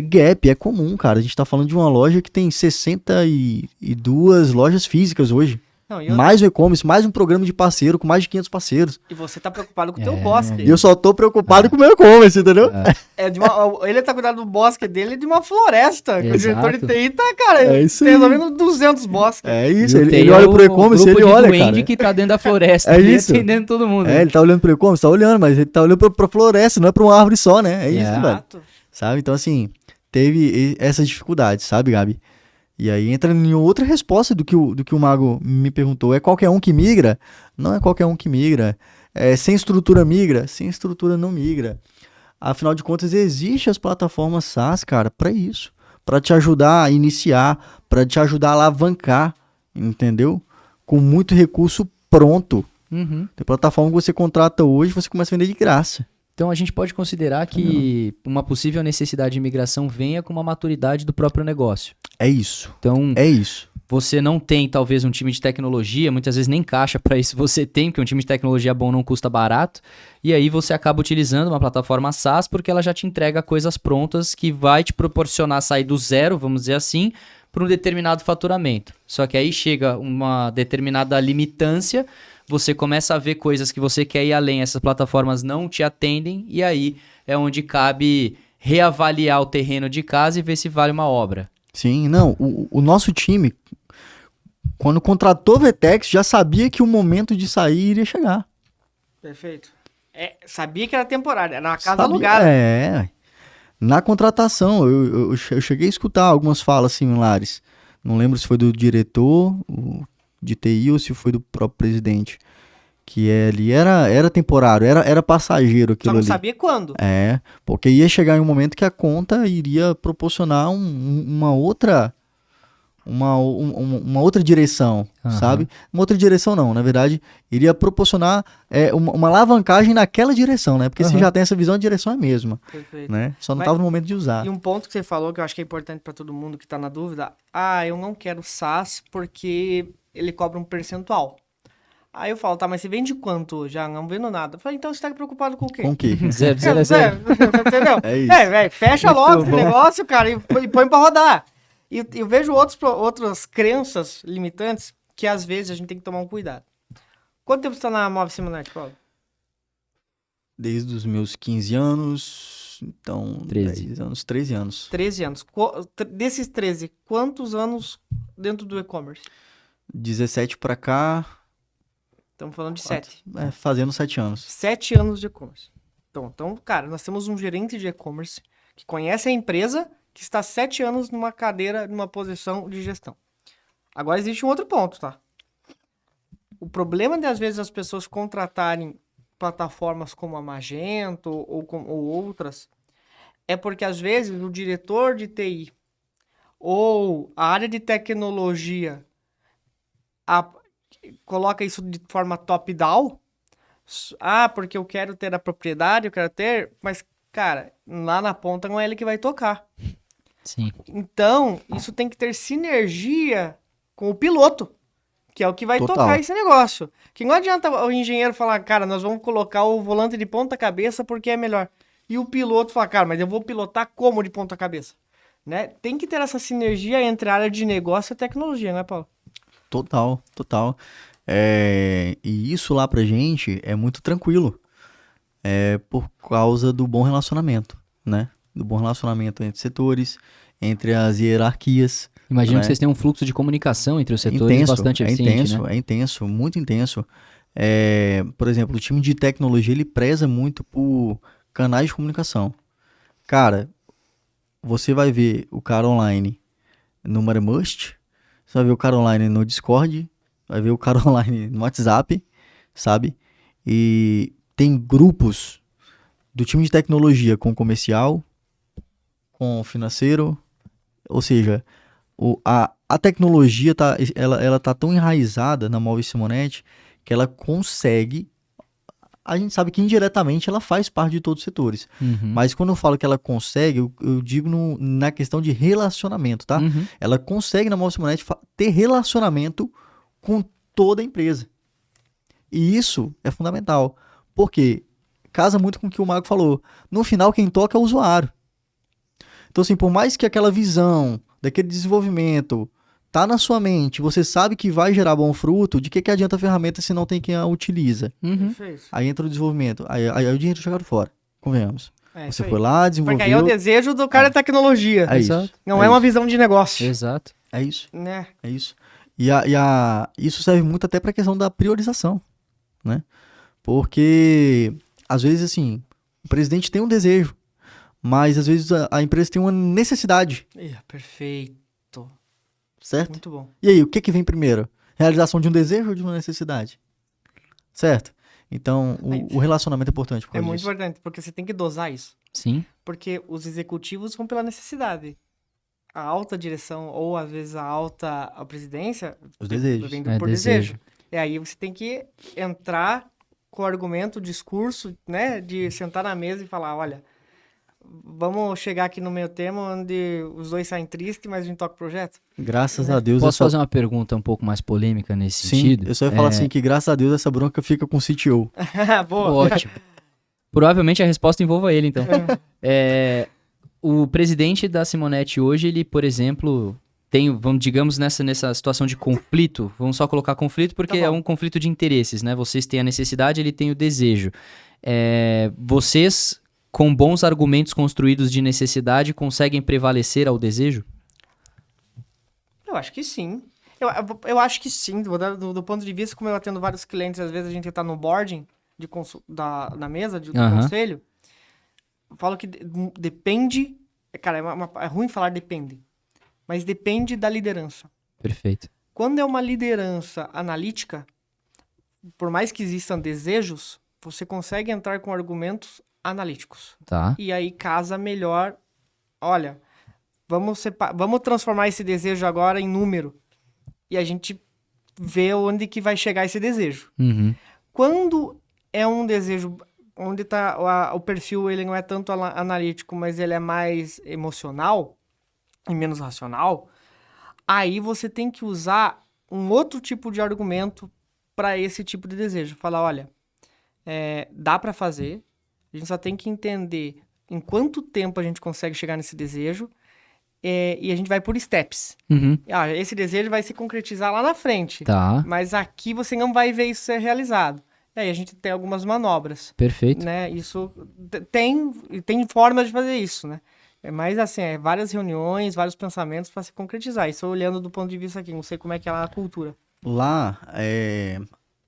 Gap, é comum, cara. A gente tá falando de uma loja que tem 62 lojas físicas hoje. Não, Mais o e-commerce, mais um programa de parceiro com mais de 500 parceiros. E você tá preocupado com o teu bosque. E eu só tô preocupado com o meu e-commerce, entendeu? Ele tá cuidando do bosque dele de uma floresta. O diretor de Exato. TI tá, cara, É isso aí. resolvendo 200 bosques. É isso, E o ele TI olha é pro o e-commerce, grupo ele de olha, duende cara. que tá dentro da floresta, É e isso. atendendo todo mundo. Ele tá olhando pro e-commerce, tá olhando, mas ele tá olhando pra floresta, não é pra uma árvore só, né? É isso, velho. Exato. Sabe? Então, assim, teve essas dificuldades, sabe, Gabi? E aí entra em outra resposta do que o Mago me perguntou. É qualquer um que migra? Não é qualquer um que migra. Sem estrutura migra? Sem estrutura não migra. Afinal de contas, existem as plataformas SaaS, cara, para isso. Para te ajudar a iniciar, para te ajudar a alavancar, entendeu? Com muito recurso pronto. Uhum. Tem plataforma que você contrata hoje, você começa a vender de graça. Então a gente pode considerar que uma possível necessidade de migração venha com uma maturidade do próprio negócio. É isso. Então, É isso. você não tem talvez um time de tecnologia, muitas vezes nem caixa para isso você tem, porque um time de tecnologia bom não custa barato, e aí você acaba utilizando uma plataforma SaaS porque ela já te entrega coisas prontas que vai te proporcionar sair do zero, vamos dizer assim, para um determinado faturamento. Só que aí chega uma determinada limitância, você começa a ver coisas que você quer ir além, essas plataformas não te atendem, e aí é onde cabe reavaliar o terreno de casa e ver se vale uma obra. Sim, não. O nosso time, quando contratou o Vetex, já sabia que o momento de sair iria chegar. Perfeito. Sabia que era temporário, era uma casa Sabia- alugada. Na contratação, eu cheguei a escutar algumas falas similares. Não lembro se foi do diretor de TI ou se foi do próprio presidente. Que ali era temporário, era passageiro Só aquilo não ali. sabia quando. Porque ia chegar em um momento que a conta iria proporcionar uma outra direção, Aham. sabe? Uma outra direção não, na verdade, iria proporcionar uma alavancagem naquela direção, né? Porque se Aham. já tem essa visão, a direção é a mesma, Perfeito. né? Só não Mas- estava no momento de usar. E um ponto que você falou que eu acho que é importante para todo mundo que tá na dúvida. Eu não quero SaaS porque ele cobra um percentual. Aí eu falo, tá, mas você vende quanto? Já não vendo nada. Eu falei, então você tá preocupado com o quê? Com o quê? Zero, zero, zero. Entendeu? É isso. Velho, fecha Muito logo esse bom. negócio, cara, e põe pra rodar. E eu vejo outras crenças limitantes que às vezes a gente tem que tomar um cuidado. Quanto tempo você tá na Move Simonet, Paulo? Desde os meus 15 anos, então 13. 10 anos, 13 anos. 13 anos. Desses 13, quantos anos dentro do e-commerce? 17 pra cá, Estamos falando de 7. fazendo 7 anos. 7 anos de e-commerce. Então, cara, nós temos um gerente de e-commerce que conhece a empresa, que está 7 anos numa cadeira, numa posição de gestão. Agora existe um outro ponto, tá? O problema de, às vezes, as pessoas contratarem plataformas como a Magento ou outras é porque, às vezes, o diretor de TI ou a área de tecnologia a- coloca isso de forma top-down. Porque eu quero ter a propriedade, eu quero ter... Mas, cara, lá na ponta não é ele que vai tocar. Sim. Então, isso tem que ter sinergia com o piloto, que é o que vai Total. tocar esse negócio. Que não adianta o engenheiro falar, cara, nós vamos colocar o volante de ponta cabeça porque é melhor. E o piloto falar, cara, mas eu vou pilotar como de ponta cabeça? Né? Tem que ter essa sinergia entre a área de negócio e a tecnologia, né, Paulo? Total, total. E isso lá pra gente é muito tranquilo. Por causa do bom relacionamento, né? Do bom relacionamento entre setores, entre as hierarquias. Imagino né? que vocês têm um fluxo de comunicação entre os setores Intenso, bastante eficiente, né? é intenso, muito intenso. Por exemplo, o time de tecnologia, ele preza muito por canais de comunicação. Cara, você vai ver o cara online no Marimust, você vai ver o cara online no Discord, vai ver o cara online no WhatsApp, sabe? E tem grupos do time de tecnologia com comercial, com financeiro, ou seja, a tecnologia ela tá tão enraizada na Móvel Simonetti que ela consegue. A gente sabe que indiretamente ela faz parte de todos os setores. Uhum. Mas quando eu falo que ela consegue, eu digo na questão de relacionamento, tá? Uhum. Ela consegue na Móvel Simonetti ter relacionamento com toda a empresa. E isso é fundamental. Porque casa muito com o que o Mago falou. No final, quem toca é o usuário. Então, assim, por mais que aquela visão daquele desenvolvimento tá na sua mente, você sabe que vai gerar bom fruto, de que adianta a ferramenta se não tem quem a utiliza? Uhum. Perfeito. Aí entra o desenvolvimento, aí o dinheiro é jogado fora, convenhamos. É Você isso foi aí. lá, desenvolveu... Porque aí é o desejo do cara da tecnologia. É isso. Exato. Não é uma isso. visão de negócio. Exato. É isso, Né? é isso. Isso serve muito até para a questão da priorização, né? Porque, às vezes, assim, o presidente tem um desejo, mas às vezes a empresa tem uma necessidade, Perfeito. certo? Muito bom. E aí, o que vem primeiro? Realização de um desejo ou de uma necessidade? Certo? Então, o relacionamento é importante por É causa muito disso. importante, porque você tem que dosar isso. Sim. Porque os executivos vão pela necessidade. A alta direção, ou às vezes a presidência, Os desejos. vem É, por desejo. desejo. E aí você tem que entrar com o argumento, o discurso, né? De sentar na mesa e falar, olha, vamos chegar aqui no meio termo onde os dois saem tristes, mas a gente toca o projeto. Graças a Deus... Posso fazer uma pergunta um pouco mais polêmica nesse Sim, sentido? eu só ia falar assim que graças a Deus essa bronca fica com o CTO. Boa. Ótimo. Provavelmente a resposta envolva ele, então. O presidente da Simonetti hoje, ele, por exemplo, tem, digamos, nessa situação de conflito, vamos só colocar conflito porque Tá é bom. um conflito de interesses, né? Vocês têm a necessidade, ele tem o desejo. Vocês, com bons argumentos construídos de necessidade, conseguem prevalecer ao desejo? Eu acho que sim. Eu acho que sim. Vou dar do ponto de vista, como eu atendo vários clientes, às vezes a gente tá no boarding na mesa do Aham. conselho. Eu falo que depende. Cara, é ruim falar depende. Mas depende da liderança. Perfeito. Quando é uma liderança analítica, por mais que existam desejos, você consegue entrar com argumentos analíticos. Tá. E aí casa melhor. Olha, vamos transformar esse desejo agora em número. E a gente vê onde que vai chegar esse desejo. Uhum. Quando é um desejo onde tá o perfil, ele não é tanto analítico, mas ele é mais emocional e menos racional, aí você tem que usar um outro tipo de argumento para esse tipo de desejo. Falar, olha, dá para fazer, a gente só tem que entender em quanto tempo a gente consegue chegar nesse desejo, e a gente vai por steps. Uhum. Esse desejo vai se concretizar lá na frente, Tá. mas aqui você não vai ver isso ser realizado. E aí a gente tem algumas manobras, Perfeito. né? Isso tem formas de fazer isso, né? Mas assim, várias reuniões, vários pensamentos para se concretizar. Isso olhando do ponto de vista aqui, não sei como é que é lá a cultura. Lá,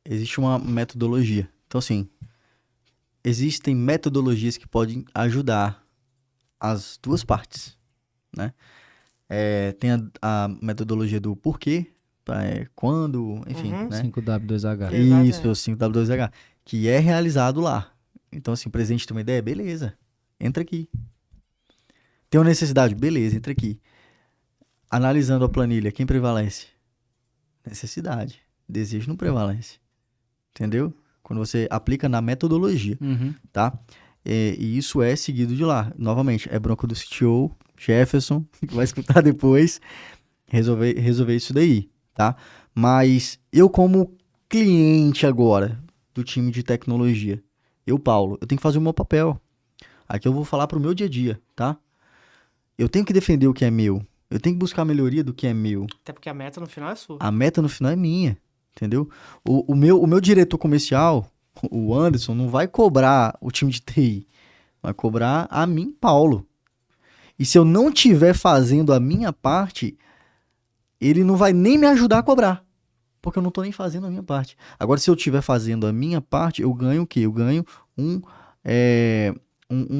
existe uma metodologia. Então, assim, existem metodologias que podem ajudar as duas partes, né? Tem a metodologia do porquê, quando, enfim, Uhum. né? 5W2H. Exato, Isso, o 5W2H, que é realizado lá. Então, assim, o presidente tem uma ideia? Beleza, entra aqui. Tem uma necessidade? Beleza, entra aqui. Analisando a planilha, quem prevalece? Necessidade. Desejo não prevalece. Entendeu? Quando você aplica na metodologia, Uhum. tá? E isso é seguido de lá. Novamente, é bronca do CTO, Jefferson, que vai escutar depois, resolver isso daí, tá? Mas eu como cliente agora do time de tecnologia, Paulo, eu tenho que fazer o meu papel. Aqui eu vou falar pro meu dia a dia, tá? Eu tenho que defender o que é meu. Eu tenho que buscar a melhoria do que é meu. Até porque a meta no final é sua. A meta no final é minha, entendeu? O meu diretor comercial, o Anderson, não vai cobrar o time de TI. Vai cobrar a mim, Paulo. E se eu não estiver fazendo a minha parte, ele não vai nem me ajudar a cobrar. Porque eu não estou nem fazendo a minha parte. Agora, se eu estiver fazendo a minha parte, eu ganho o quê? Eu ganho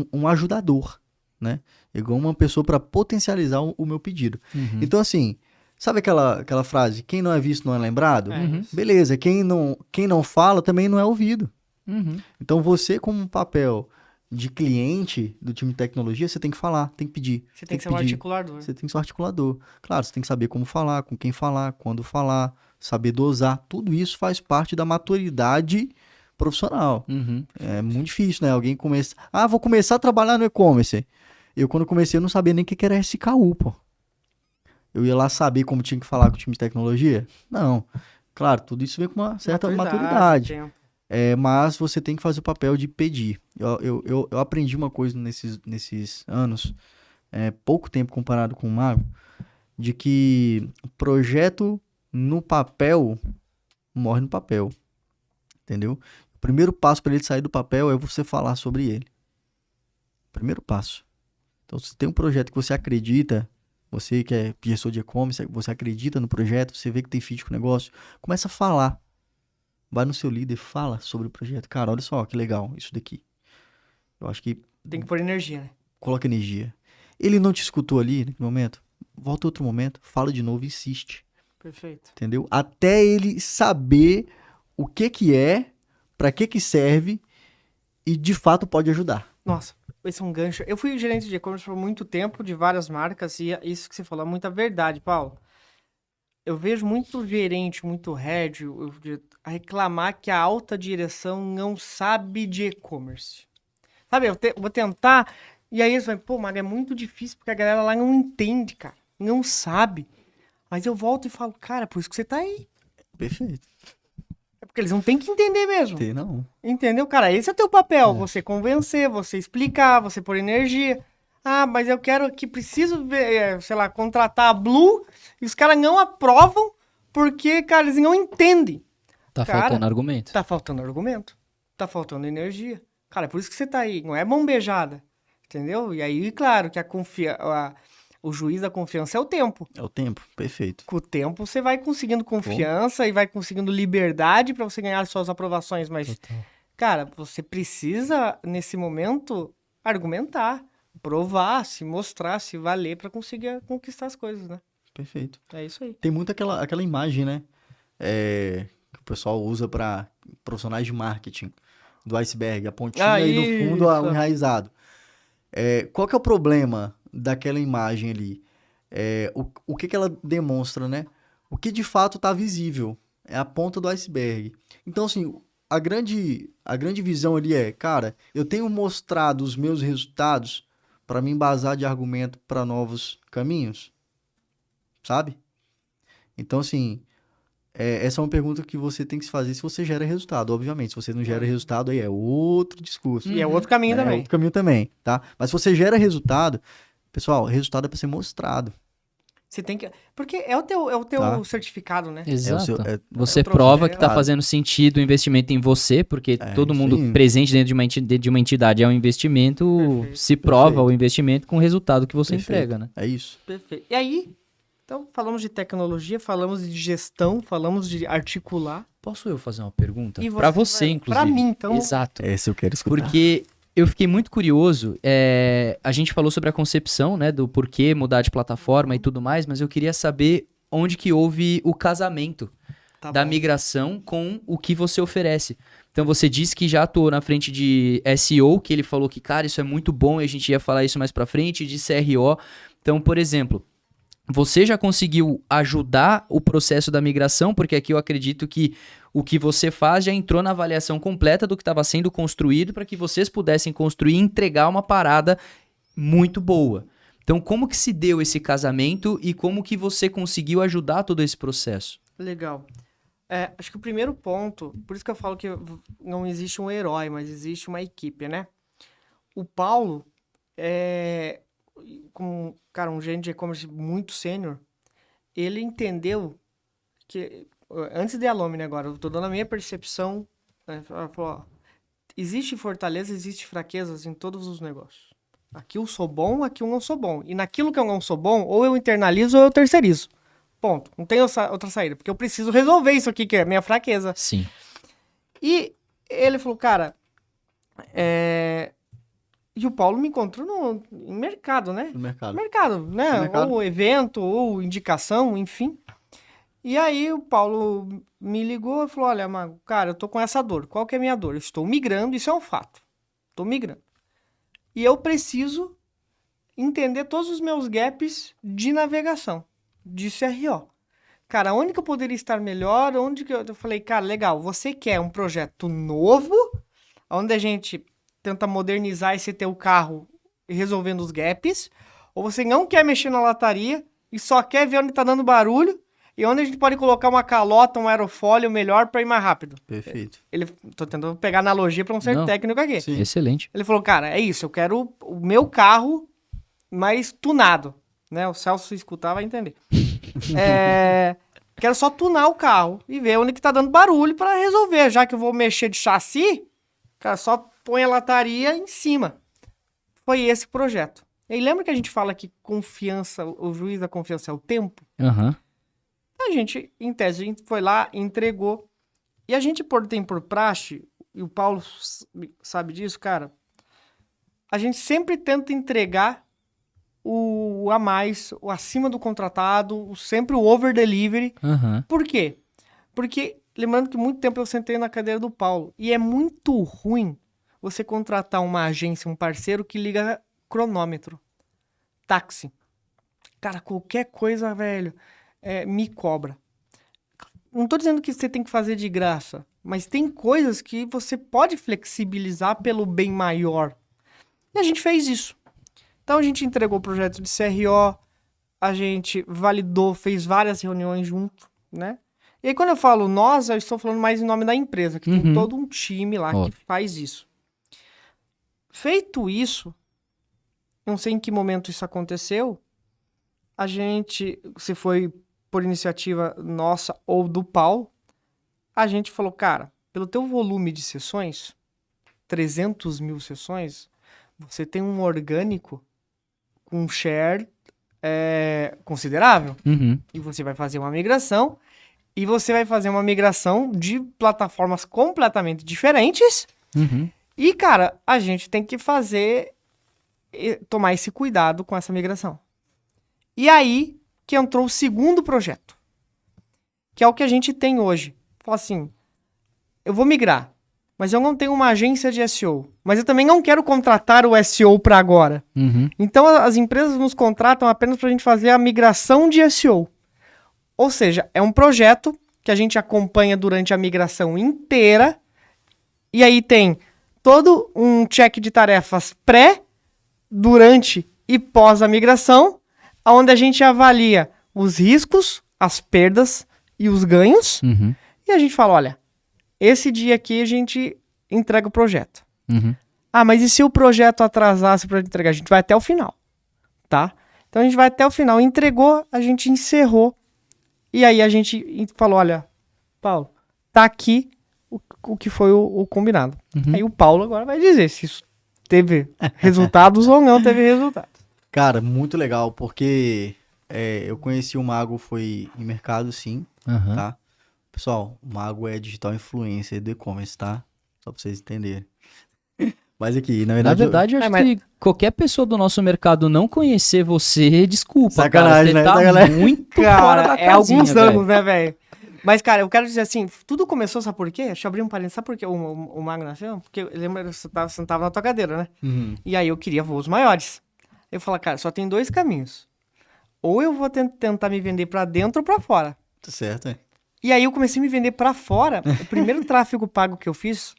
um ajudador, né? Eu ganho uma pessoa para potencializar o meu pedido. Uhum. Então, assim, sabe aquela frase, quem não é visto não é lembrado? É. Beleza, quem não fala também não é ouvido. Uhum. Então, você como um papel de cliente do time de tecnologia, você tem que falar, tem que pedir. Você tem que ser um pedir. articulador. Você tem que ser um articulador. Claro, você tem que saber como falar, com quem falar, quando falar, saber dosar. Tudo isso faz parte da maturidade profissional. Uhum. É muito difícil, né? Alguém começa... vou começar a trabalhar no e-commerce. Eu, quando comecei, eu não sabia nem o que era SKU, pô. Eu ia lá saber como tinha que falar com o time de tecnologia? Não. Claro, tudo isso vem com uma certa maturidade. Tempo. Mas você tem que fazer o papel de pedir. Eu aprendi uma coisa nesses anos, pouco tempo comparado com o Mago, de que projeto no papel morre no papel. Entendeu? O primeiro passo para ele sair do papel é você falar sobre ele. Primeiro passo. Então, se tem um projeto que você acredita, você que é gestor de e-commerce, você acredita no projeto, você vê que tem fit com o negócio, começa a falar. Vai no seu líder, fala sobre o projeto. Cara, olha só que legal isso daqui. Eu acho que... Tem que pôr energia, né? Coloca energia. Ele não te escutou ali naquele momento? Volta outro momento, fala de novo e insiste. Perfeito. Entendeu? Até ele saber o que é, para que serve e de fato pode ajudar. Nossa, esse é um gancho. Eu fui gerente de e-commerce por muito tempo, de várias marcas, e isso que você falou é muita verdade, Paulo. Eu vejo muito gerente, muito head, a reclamar que a alta direção não sabe de e-commerce. Sabe, eu vou tentar, e aí eles falam, pô, mas é muito difícil, porque a galera lá não entende, cara, não sabe. Mas eu volto e falo, cara, por isso que você tá aí. Perfeito. É porque eles não têm que entender mesmo. Tem não. Entendeu, cara? Esse é o teu papel, você convencer, você explicar, você pôr energia. Mas eu quero que preciso, sei lá, contratar a Blue e os caras não aprovam porque, cara, eles não entendem. Tá Cara, faltando argumento. Tá faltando argumento, tá faltando energia. Cara, é por isso que você tá aí, não é mão beijada, entendeu? E aí, claro, que o juiz da confiança é o tempo. É o tempo, perfeito. Com o tempo você vai conseguindo confiança e vai conseguindo liberdade pra você ganhar suas aprovações, mas, cara, você precisa, nesse momento, argumentar, provar, se mostrar, se valer pra conseguir conquistar as coisas, né? Perfeito. É isso aí. Tem muito aquela imagem, né? Que o pessoal usa para profissionais de marketing do iceberg, a pontinha e no fundo o enraizado. Qual que é o problema daquela imagem ali? O que ela demonstra, né? O que de fato está visível é a ponta do iceberg. Então, assim, a grande visão ali cara, eu tenho mostrado os meus resultados para me embasar de argumento para novos caminhos, sabe? Então, assim, essa é uma pergunta que você tem que se fazer se você gera resultado, obviamente. Se você não gera resultado, aí é outro discurso. E é outro caminho É também. outro caminho também, tá? Mas se você gera resultado, pessoal, resultado é para ser mostrado. Você tem que... Porque é o teu Tá. certificado, né? Exato. Você é o prova que tá troféu. fazendo sentido o investimento em você, porque todo isso mundo aí. presente dentro de uma entidade é um investimento, Perfeito. se prova Perfeito. o investimento com o resultado que você Perfeito. entrega, né? É isso. Perfeito. E aí, então, falamos de tecnologia, falamos de gestão, falamos de articular. Posso eu fazer uma pergunta? E Pra você, vai- inclusive. Pra mim, então. Exato. Esse eu quero escutar. Porque eu fiquei muito curioso, a gente falou sobre a concepção, né, do porquê mudar de plataforma e tudo mais, mas eu queria saber onde que houve o casamento Tá da bom. migração com o que você oferece. Então você disse que já atuou na frente de SEO, que ele falou que, cara, isso é muito bom e a gente ia falar isso mais pra frente, de CRO. Então, por exemplo, você já conseguiu ajudar o processo da migração, porque aqui eu acredito que o que você faz já entrou na avaliação completa do que estava sendo construído para que vocês pudessem construir e entregar uma parada muito boa. Então, como que se deu esse casamento e como que você conseguiu ajudar todo esse processo? Legal. Acho que o primeiro ponto, por isso que eu falo que não existe um herói, mas existe uma equipe, né? O Paulo como, cara, um gerente de e-commerce muito sênior, ele entendeu que, antes de Alumni agora, eu tô dando a minha percepção, né? Ela falou, ó, existe fortaleza, existe fraquezas em todos os negócios. Aqui eu sou bom, aqui eu não sou bom. E naquilo que eu não sou bom, ou eu internalizo ou eu terceirizo. Ponto. Não tem outra saída, porque eu preciso resolver isso aqui, que é a minha fraqueza. Sim. E ele falou, cara, e o Paulo me encontrou em mercado, né? No mercado. Mercado, né? No mercado. Ou evento, ou indicação, enfim. E aí o Paulo me ligou e falou, olha, Mago, cara, eu tô com essa dor. Qual que é a minha dor? Eu estou migrando, isso é um fato. Estou migrando. E eu preciso entender todos os meus gaps de navegação, de CRO. Cara, onde que eu poderia estar melhor? Onde que eu falei, cara, legal, você quer um projeto novo, onde a gente tenta modernizar esse teu carro e resolvendo os gaps, ou você não quer mexer na lataria e só quer ver onde tá dando barulho e onde a gente pode colocar uma calota, um aerofólio melhor para ir mais rápido. Perfeito. Tô tentando pegar analogia para não ser Não. técnico aqui. Sim. Excelente. Ele falou, cara, é isso, eu quero o meu carro mais tunado, né? O Celso, se escutar, vai entender. Quero só tunar o carro e ver onde que tá dando barulho para resolver. Já que eu vou mexer de chassi, cara, só põe a lataria em cima. Foi esse projeto. E aí, lembra que a gente fala que confiança, o juiz da confiança é o tempo? Aham. A gente, em tese, a gente foi lá, entregou. E a gente tem por praxe, e o Paulo sabe disso, cara, a gente sempre tenta entregar o a mais, o acima do contratado, sempre o over delivery. Aham. Por quê? Porque, lembrando que muito tempo eu sentei na cadeira do Paulo, e é muito ruim você contratar uma agência, um parceiro que liga cronômetro, táxi. Cara, qualquer coisa, velho, me cobra. Não tô dizendo que você tem que fazer de graça, mas tem coisas que você pode flexibilizar pelo bem maior. E a gente fez isso. Então a gente entregou o projeto de CRO, a gente validou, fez várias reuniões junto, né? E aí quando eu falo nós, eu estou falando mais em nome da empresa, que tem Uhum. todo um time lá Óbvio. que faz isso. Feito isso, não sei em que momento isso aconteceu, a gente, se foi por iniciativa nossa ou do Paulo, a gente falou, cara, pelo teu volume de sessões, 300 mil sessões, você tem um orgânico com um share considerável. Uhum. E você vai fazer uma migração, e você vai fazer uma migração de plataformas completamente diferentes. Uhum. E, cara, a gente tem que tomar esse cuidado com essa migração. E aí que entrou o segundo projeto, que é o que a gente tem hoje. Fala assim, eu vou migrar, mas eu não tenho uma agência de SEO, mas eu também não quero contratar o SEO para agora. Uhum. Então as empresas nos contratam apenas para a gente fazer a migração de SEO. Ou seja, é um projeto que a gente acompanha durante a migração inteira, e aí tem todo um check de tarefas pré, durante e pós a migração, onde a gente avalia os riscos, as perdas e os ganhos, Uhum. e a gente fala, olha, esse dia aqui a gente entrega o projeto. Uhum. Ah, mas e se o projeto atrasasse para entregar? A gente vai até o final, tá? Então a gente vai até o final. Entregou, a gente encerrou. E aí a gente falou, olha, Paulo, tá aqui o que foi o combinado. Uhum. Aí o Paulo agora vai dizer se isso teve resultados ou não teve resultados. Cara, muito legal, porque eu conheci o Mago, foi em mercado, sim, Aham. tá? Pessoal, o Mago é digital influencer do e-commerce, tá? Só pra vocês entenderem. Mas aqui, na Na verdade... verdade, eu acho mas- que qualquer pessoa do nosso mercado não conhecer você, desculpa, Sacanagem, cara. né? Você tá Sacanagem. muito fora Cara, da é casinha, alguns velho. anos, né, velho? Mas, cara, eu quero dizer assim, tudo começou, sabe por quê? Deixa eu abrir um parênteses. Sabe por que o Mago nasceu? Porque lembra que você tava sentado na tua cadeira, né? Uhum. E aí eu queria voos maiores. Eu falei, cara, só tem dois caminhos. Ou eu vou tentar me vender pra dentro ou pra fora. Tá certo, é. E aí eu comecei a me vender pra fora. O primeiro tráfego pago que eu fiz,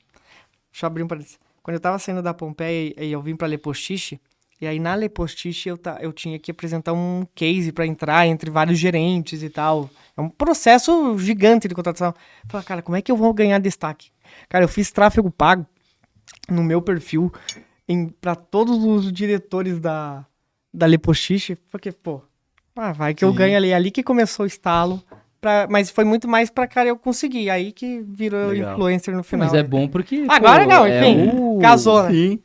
deixa eu abrir um parênteses. Quando eu tava saindo da Pompeia e eu vim pra Lepostiche, e aí na Lepostiche eu tinha que apresentar um case pra entrar entre vários gerentes e tal. É um processo gigante de contratação. Eu falei, cara, como é que eu vou ganhar destaque? Cara, eu fiz tráfego pago no meu perfil pra todos os diretores da Lepostiche, porque, pô, vai que eu Sim. ganho ali. Ali que começou o estalo. Mas foi muito mais pra, cara, eu conseguir. Aí que virou Legal. influencer no final. Mas é bom porque. Agora pô, não, é enfim. o- Casou, né? Sim.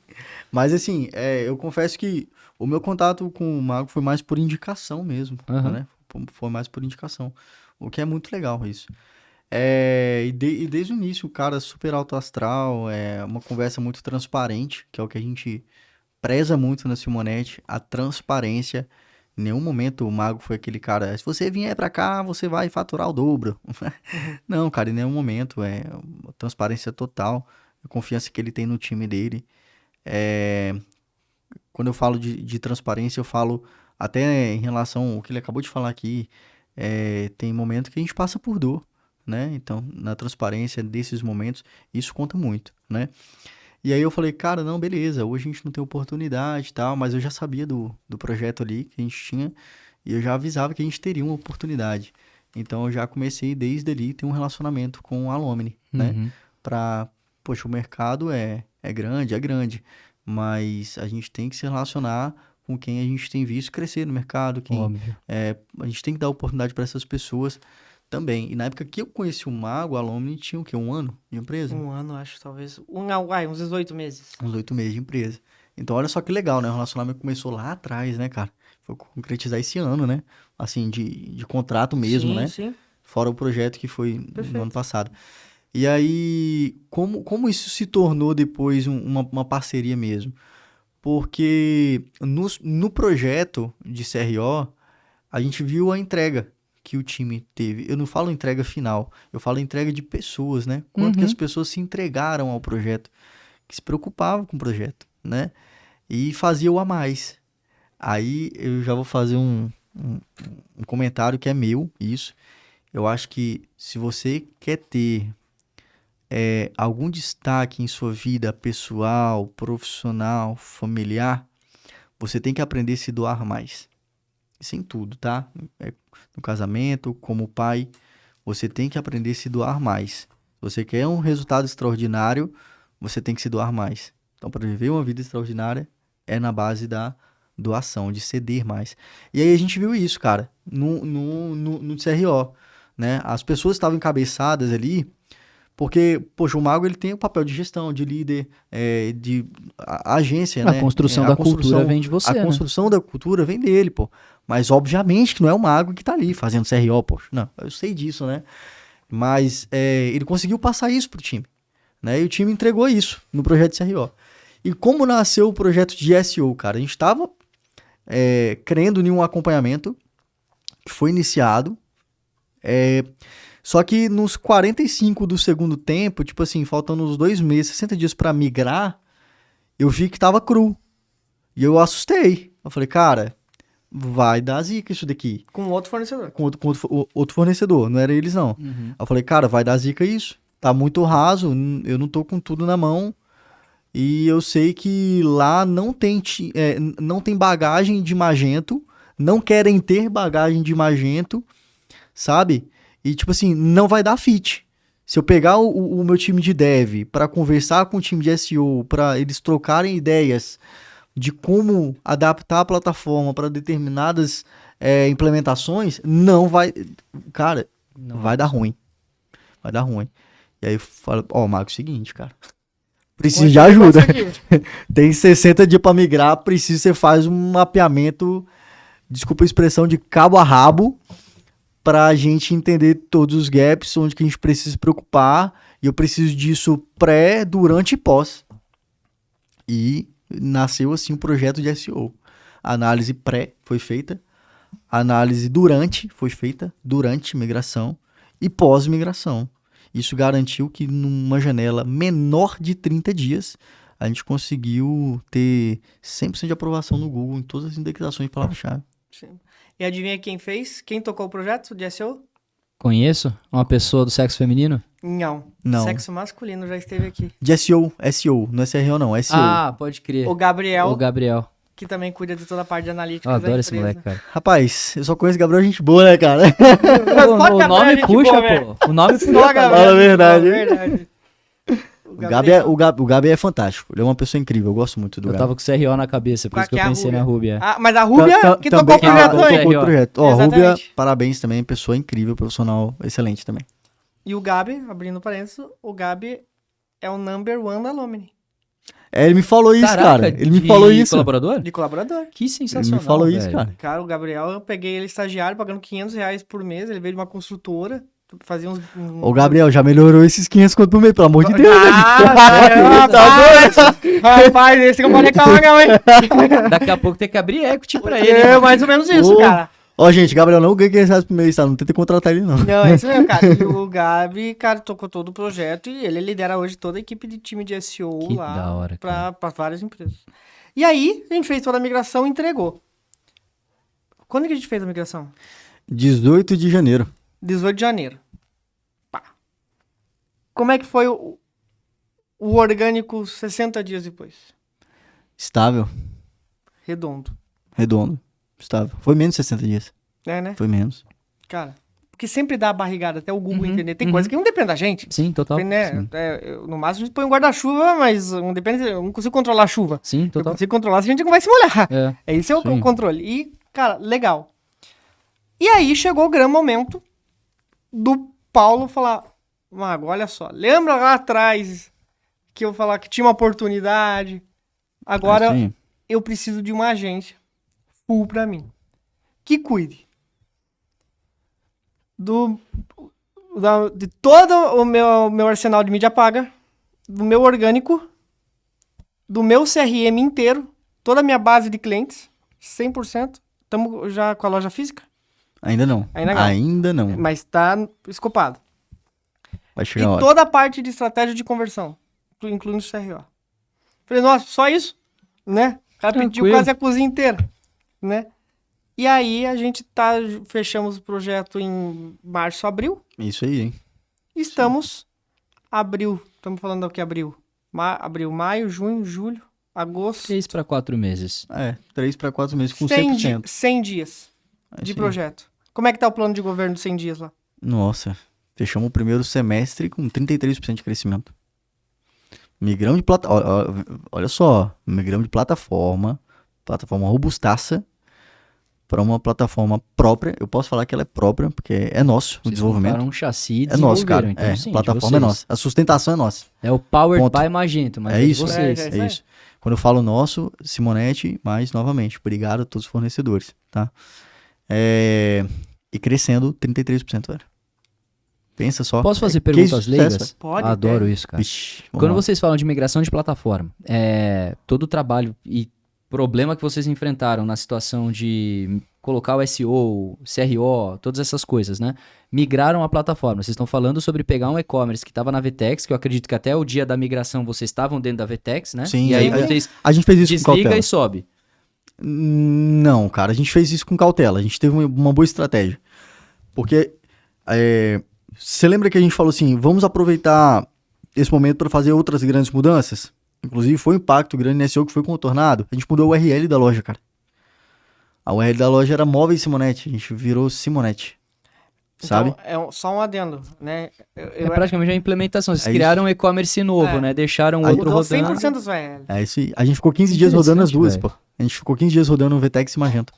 Mas assim, eu confesso que o meu contato com o Mago foi mais por indicação mesmo, Aham. né? Foi mais por indicação. O que é muito legal isso. E desde o início, o cara super alto astral, uma conversa muito transparente, que é o que a gente preza muito na Simonete, a transparência. Em nenhum momento o Mago foi aquele cara, se você vier pra cá, você vai faturar o dobro. Não, cara, em nenhum momento, uma transparência total, a confiança que ele tem no time dele. Quando eu falo de transparência, eu falo até em relação ao que ele acabou de falar aqui, tem momento que a gente passa por dor, né? Então, na transparência desses momentos, isso conta muito, né? E aí eu falei, cara, não, beleza, hoje a gente não tem oportunidade e tal, mas eu já sabia do projeto ali que a gente tinha e eu já avisava que a gente teria uma oportunidade. Então, eu já comecei desde ali ter um relacionamento com a Alumni, né? Uhum. Poxa, o mercado é grande, mas a gente tem que se relacionar com quem a gente tem visto crescer no mercado, Óbvio. a gente tem que dar oportunidade para essas pessoas também. E na época que eu conheci o Mago, a Alumni tinha o quê? Um ano de empresa? Um ano, acho, talvez. Uns 18 meses. Uns 8 meses de empresa. Então, olha só que legal, né? O relacionamento começou lá atrás, né, cara? Foi concretizar esse ano, né? Assim, de contrato mesmo, sim, né? Sim. Fora o projeto que foi Perfeito. no ano passado. E aí, como isso se tornou depois uma parceria mesmo? Porque no projeto de CRO, a gente viu a entrega que o time teve. Eu não falo entrega final, eu falo entrega de pessoas, né? Quanto que as pessoas se entregaram ao projeto, que se preocupavam com o projeto, né? E faziam o a mais. Aí eu já vou fazer um comentário que é meu, isso. Eu acho que se você quer ter algum destaque em sua vida pessoal, profissional, familiar, você tem que aprender a se doar mais. Isso em tudo, tá? No casamento, como pai, você tem que aprender a se doar mais. Se você quer um resultado extraordinário, você tem que se doar mais. Então, para viver uma vida extraordinária, é na base da doação, de ceder mais. E aí a gente viu isso, cara, no CRO, né? As pessoas estavam encabeçadas ali, porque, poxa, o Mago ele tem o papel de gestão, de líder, de agência, né? A construção da cultura vem de você, A né? construção da cultura vem dele, pô. Mas, obviamente, que não é o Mago que tá ali fazendo CRO, poxa. Não, eu sei disso, né? Mas ele conseguiu passar isso pro time, né? E o time entregou isso no projeto de CRO. E como nasceu o projeto de SEO, cara? A gente tava crendo em um acompanhamento que foi iniciado, só que nos 45 do segundo tempo, tipo assim, faltando uns 2 meses, 60 dias pra migrar, eu vi que tava cru. E eu assustei. Eu falei, cara, vai dar zica isso daqui. Com outro fornecedor. Com outro fornecedor, não era eles não. Uhum. Eu falei, cara, vai dar zica isso. Tá muito raso, eu não tô com tudo na mão. E eu sei que lá não tem bagagem de Magento, não querem ter bagagem de Magento, sabe? E, tipo assim, não vai dar fit. Se eu pegar o meu time de dev para conversar com o time de SEO, para eles trocarem ideias de como adaptar a plataforma para determinadas implementações, não vai... Cara, Não. vai dar ruim. Vai dar ruim. E aí eu falo, Marcos, seguinte, cara. Preciso de ajuda. Tem 60 dias para migrar, você faz um mapeamento, desculpa a expressão, de cabo a rabo, pra gente entender todos os gaps, onde que a gente precisa se preocupar, e eu preciso disso pré, durante e pós. E nasceu assim um projeto de SEO. A análise pré foi feita, a análise durante foi feita, durante migração e pós-migração. Isso garantiu que numa janela menor de 30 dias, a gente conseguiu ter 100% de aprovação no Google em todas as indexações de palavra-chave. Sim. E adivinha quem fez? Quem tocou o projeto de SEO? Conheço uma pessoa do sexo feminino? Não. Não. Sexo masculino já esteve aqui. De SEO, não é SRO não, SEO. Ah, pode crer. O Gabriel, O Gabriel. que também cuida de toda a parte de analítica Eu da adoro empresa. esse moleque, cara. Rapaz, eu só conheço Gabriel gente boa, né, cara? O Gabriel nome é gente puxa, boa, velho. pô. O nome Só puxa. Gabriel, Fala a verdade. verdade. O Gabi é fantástico. Ele é uma pessoa incrível. Eu gosto muito do Eu Gabi. tava com o CRO na cabeça, por Qual isso que eu que é a pensei na Rúbia. Ah, mas a Rúbia que tocou o também projeto tocou também. o projeto. Ó, Exatamente. Rúbia, parabéns também. Pessoa incrível, profissional, excelente também. E o Gabi, abrindo parênteses, o Gabi é o number one da Lumini, É, ele me falou isso, cara. Ele me falou isso. Colaborador? de colaborador. Que Ele sensacional, me falou isso, velho. cara. Cara, o Gabriel, eu peguei ele estagiário pagando R$500 por mês, ele veio de uma construtora, fazia uns... Ô, Gabriel, já melhorou esses 500 conto por mês, pelo amor de Deus. Rapaz, esse que eu falei, calma, hein? Daqui a pouco tem que abrir equity pra ele. É mais ou menos isso, Ô. cara. Ó, gente, Gabriel não ganha 500 reais por mês, tá? Não tenta contratar ele, não. Não, é isso mesmo, cara. E o Gabi, cara, tocou todo o projeto e ele lidera hoje toda a equipe de time de SEO Que lá da hora, cara. pra várias empresas. E aí, a gente fez toda a migração e entregou. Quando que a gente fez a migração? 18 de janeiro. 18 de janeiro. Pá. Como é que foi o orgânico 60 dias depois? Estável, Redondo. redondo, estável. Foi menos de 60 dias. É, né? Foi menos. Cara, porque sempre dá a barrigada até o Google Uhum, entender. Tem uhum. coisa que não depende da gente. Sim, total. Né? sim. No máximo a gente põe um guarda-chuva, mas não depende, eu não consigo controlar a chuva. Sim, Eu total. consigo controlar se a gente não vai se molhar. É. Esse é o Sim. controle. E, cara, legal. E aí chegou o grande momento do Paulo falar, Mago, olha só, lembra lá atrás que eu falar que tinha uma oportunidade? Agora Assim, eu preciso de uma agência full pra mim. Que cuide de todo o meu arsenal de mídia paga, do meu orgânico, do meu CRM inteiro, toda a minha base de clientes, 100%. Estamos já com a loja física, ainda não. Ainda não. Ainda não. mas tá escopado. Vai E chegar a hora. toda a parte de estratégia de conversão, incluindo o CRO. Falei, nossa, só isso? Né? O cara pediu Tranquilo. quase a cozinha inteira, né? E aí a gente fechamos o projeto em março, abril. Isso aí, hein? Estamos estamos falando do que abril? Abril, maio, junho, julho, agosto. 3 para 4 meses. 3 para 4 meses com 100 100%. 100 dias É de isso aí. projeto. Como é que tá o plano de governo de 100 dias lá? Nossa, fechamos o primeiro semestre com 33% de crescimento. Migramos de plataforma. Olha só, migramos de plataforma robustaça, para uma plataforma própria. Eu posso falar que ela é própria, porque é nosso o Vocês desenvolvimento. compraram um chassi e É nosso, desenvolveram, cara. então, É, sim, a de plataforma é vocês. nossa. A sustentação é nossa. É o Powered Ponto. by Magento, mas É de isso. vocês. É, É isso. Quando eu falo nosso, Simonete, mas novamente, obrigado a todos os fornecedores, tá? E crescendo 33%, velho. Pensa só. Posso fazer Case perguntas de sucesso, leigas? Pode, Adoro isso, cara. Vixe, vamos Quando lá. vocês falam de migração de plataforma, todo o trabalho e problema que vocês enfrentaram na situação de colocar o SEO, CRO, todas essas coisas, né? Migraram a plataforma. Vocês estão falando sobre pegar um e-commerce que estava na VTEX, que eu acredito que até o dia da migração vocês estavam dentro da VTEX, né? Sim, E aí sim. vocês A gente fez isso com desliga cautela. e sobe. Não, cara, a gente fez isso com cautela. A gente teve uma boa estratégia. Porque você lembra que a gente falou assim, vamos aproveitar esse momento para fazer outras grandes mudanças? Inclusive foi um impacto grande nesse SEO que foi contornado. A gente mudou o URL da loja, cara. A URL da loja era Móveis Simonete, a gente virou Simonete. Sabe? Então, é só um adendo, né? É praticamente a implementação. Vocês É criaram um e-commerce novo, É. né? Deixaram Aí outro mudou rodando. 100% dos VL. É isso aí. A gente ficou 15 dias rodando as duas, Interessante, pô. A gente ficou 15 dias rodando o VTEX e Magento.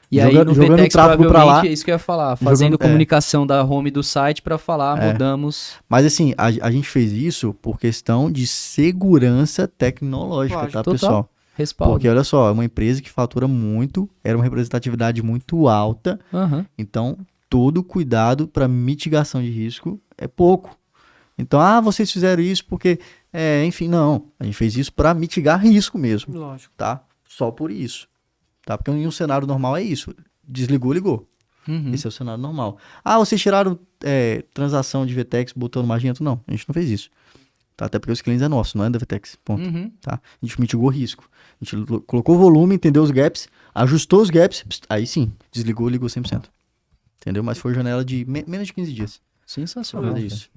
E aí no jogando VTEX tráfego pra provavelmente lá, é isso que eu ia falar, fazendo jogando- comunicação da home do site pra falar, mudamos. Mas assim, a gente fez isso por questão de segurança tecnológica, Lógico, tá, total. pessoal? Respaldo. Porque olha só, é uma empresa que fatura muito, era uma representatividade muito alta, Aham. então todo cuidado para mitigação de risco é pouco. Então, vocês fizeram isso porque, enfim, não. A gente fez isso para mitigar risco mesmo, Lógico. tá? Só por isso, tá? Porque em um cenário normal é isso. Desligou, ligou. Uhum. Esse é o cenário normal. Vocês tiraram transação de VTEX, botou no Magento? Não, a gente não fez isso. Tá? Até porque os clientes é nosso, não é da VTEX. Ponto. Uhum. Tá? A gente mitigou risco. A gente colocou volume, entendeu os gaps, ajustou os gaps, aí sim, desligou, ligou 100%. Entendeu? Mas foi janela de menos de 15 dias. Pra Sensacional. fazer cara. isso.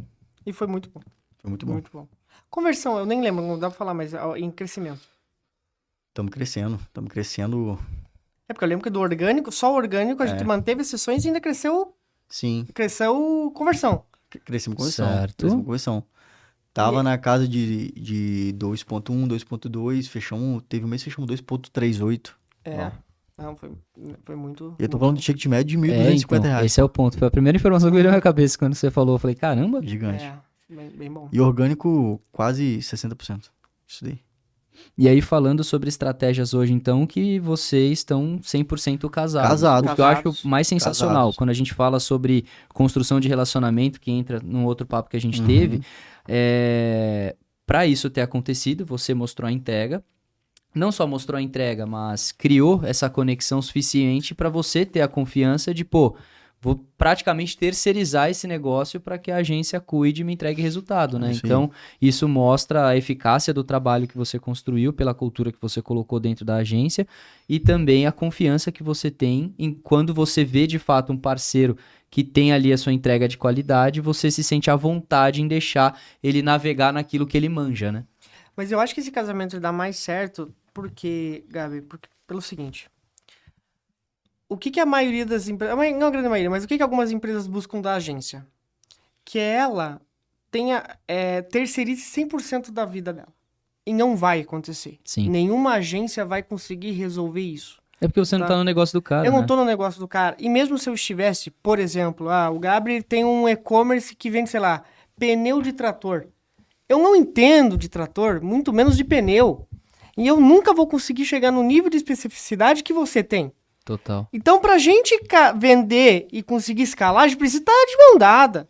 E foi muito bom. Foi muito bom. Muito bom. Conversão, eu nem lembro, não dá pra falar, mas em crescimento. Estamos crescendo. É porque eu lembro que do orgânico, só o orgânico, a gente manteve as sessões e ainda cresceu Sim, conversão. crescemos conversão. Certo. Crescemos conversão. Tava na casa de 2.1, 2.2, fechamos, teve um mês que fechamos 2.38. É. Não, foi muito... E eu tô falando de ticket médio de É, R$1.250. então, esse é o ponto. Foi a primeira informação que veio na minha cabeça quando você falou. Eu falei, caramba. Gigante. Bem bom. E orgânico, quase 60%. Isso daí. E aí, falando sobre estratégias hoje, então, que vocês estão 100% casados. Casados. O que eu acho Casados. mais sensacional, Casados. quando a gente fala sobre construção de relacionamento, que entra num outro papo que a gente Uhum. teve, para isso ter acontecido, você mostrou a entrega. Não só mostrou a entrega, mas criou essa conexão suficiente para você ter a confiança de, vou praticamente terceirizar esse negócio para que a agência cuide e me entregue resultado, né? Isso aí. Então, isso mostra a eficácia do trabalho que você construiu, pela cultura que você colocou dentro da agência e também a confiança que você tem em quando você vê de fato um parceiro que tem ali a sua entrega de qualidade, você se sente à vontade em deixar ele navegar naquilo que ele manja, né? Mas eu acho que esse casamento dá mais certo porque, Gabi, pelo seguinte. O que a maioria das empresas... Não a grande maioria, mas o que algumas empresas buscam da agência? Que ela terceirize 100% da vida dela. E não vai acontecer. Sim. Nenhuma agência vai conseguir resolver isso. É porque você não Tá. tá no negócio do cara, Eu não né? tô no negócio do cara. E mesmo se eu estivesse, por exemplo, o Gabriel tem um e-commerce que vende, sei lá, pneu de trator. Eu não entendo de trator, muito menos de pneu. E eu nunca vou conseguir chegar no nível de especificidade que você tem. Total. Então, pra gente vender e conseguir escalar, a gente precisa estar de mão dada.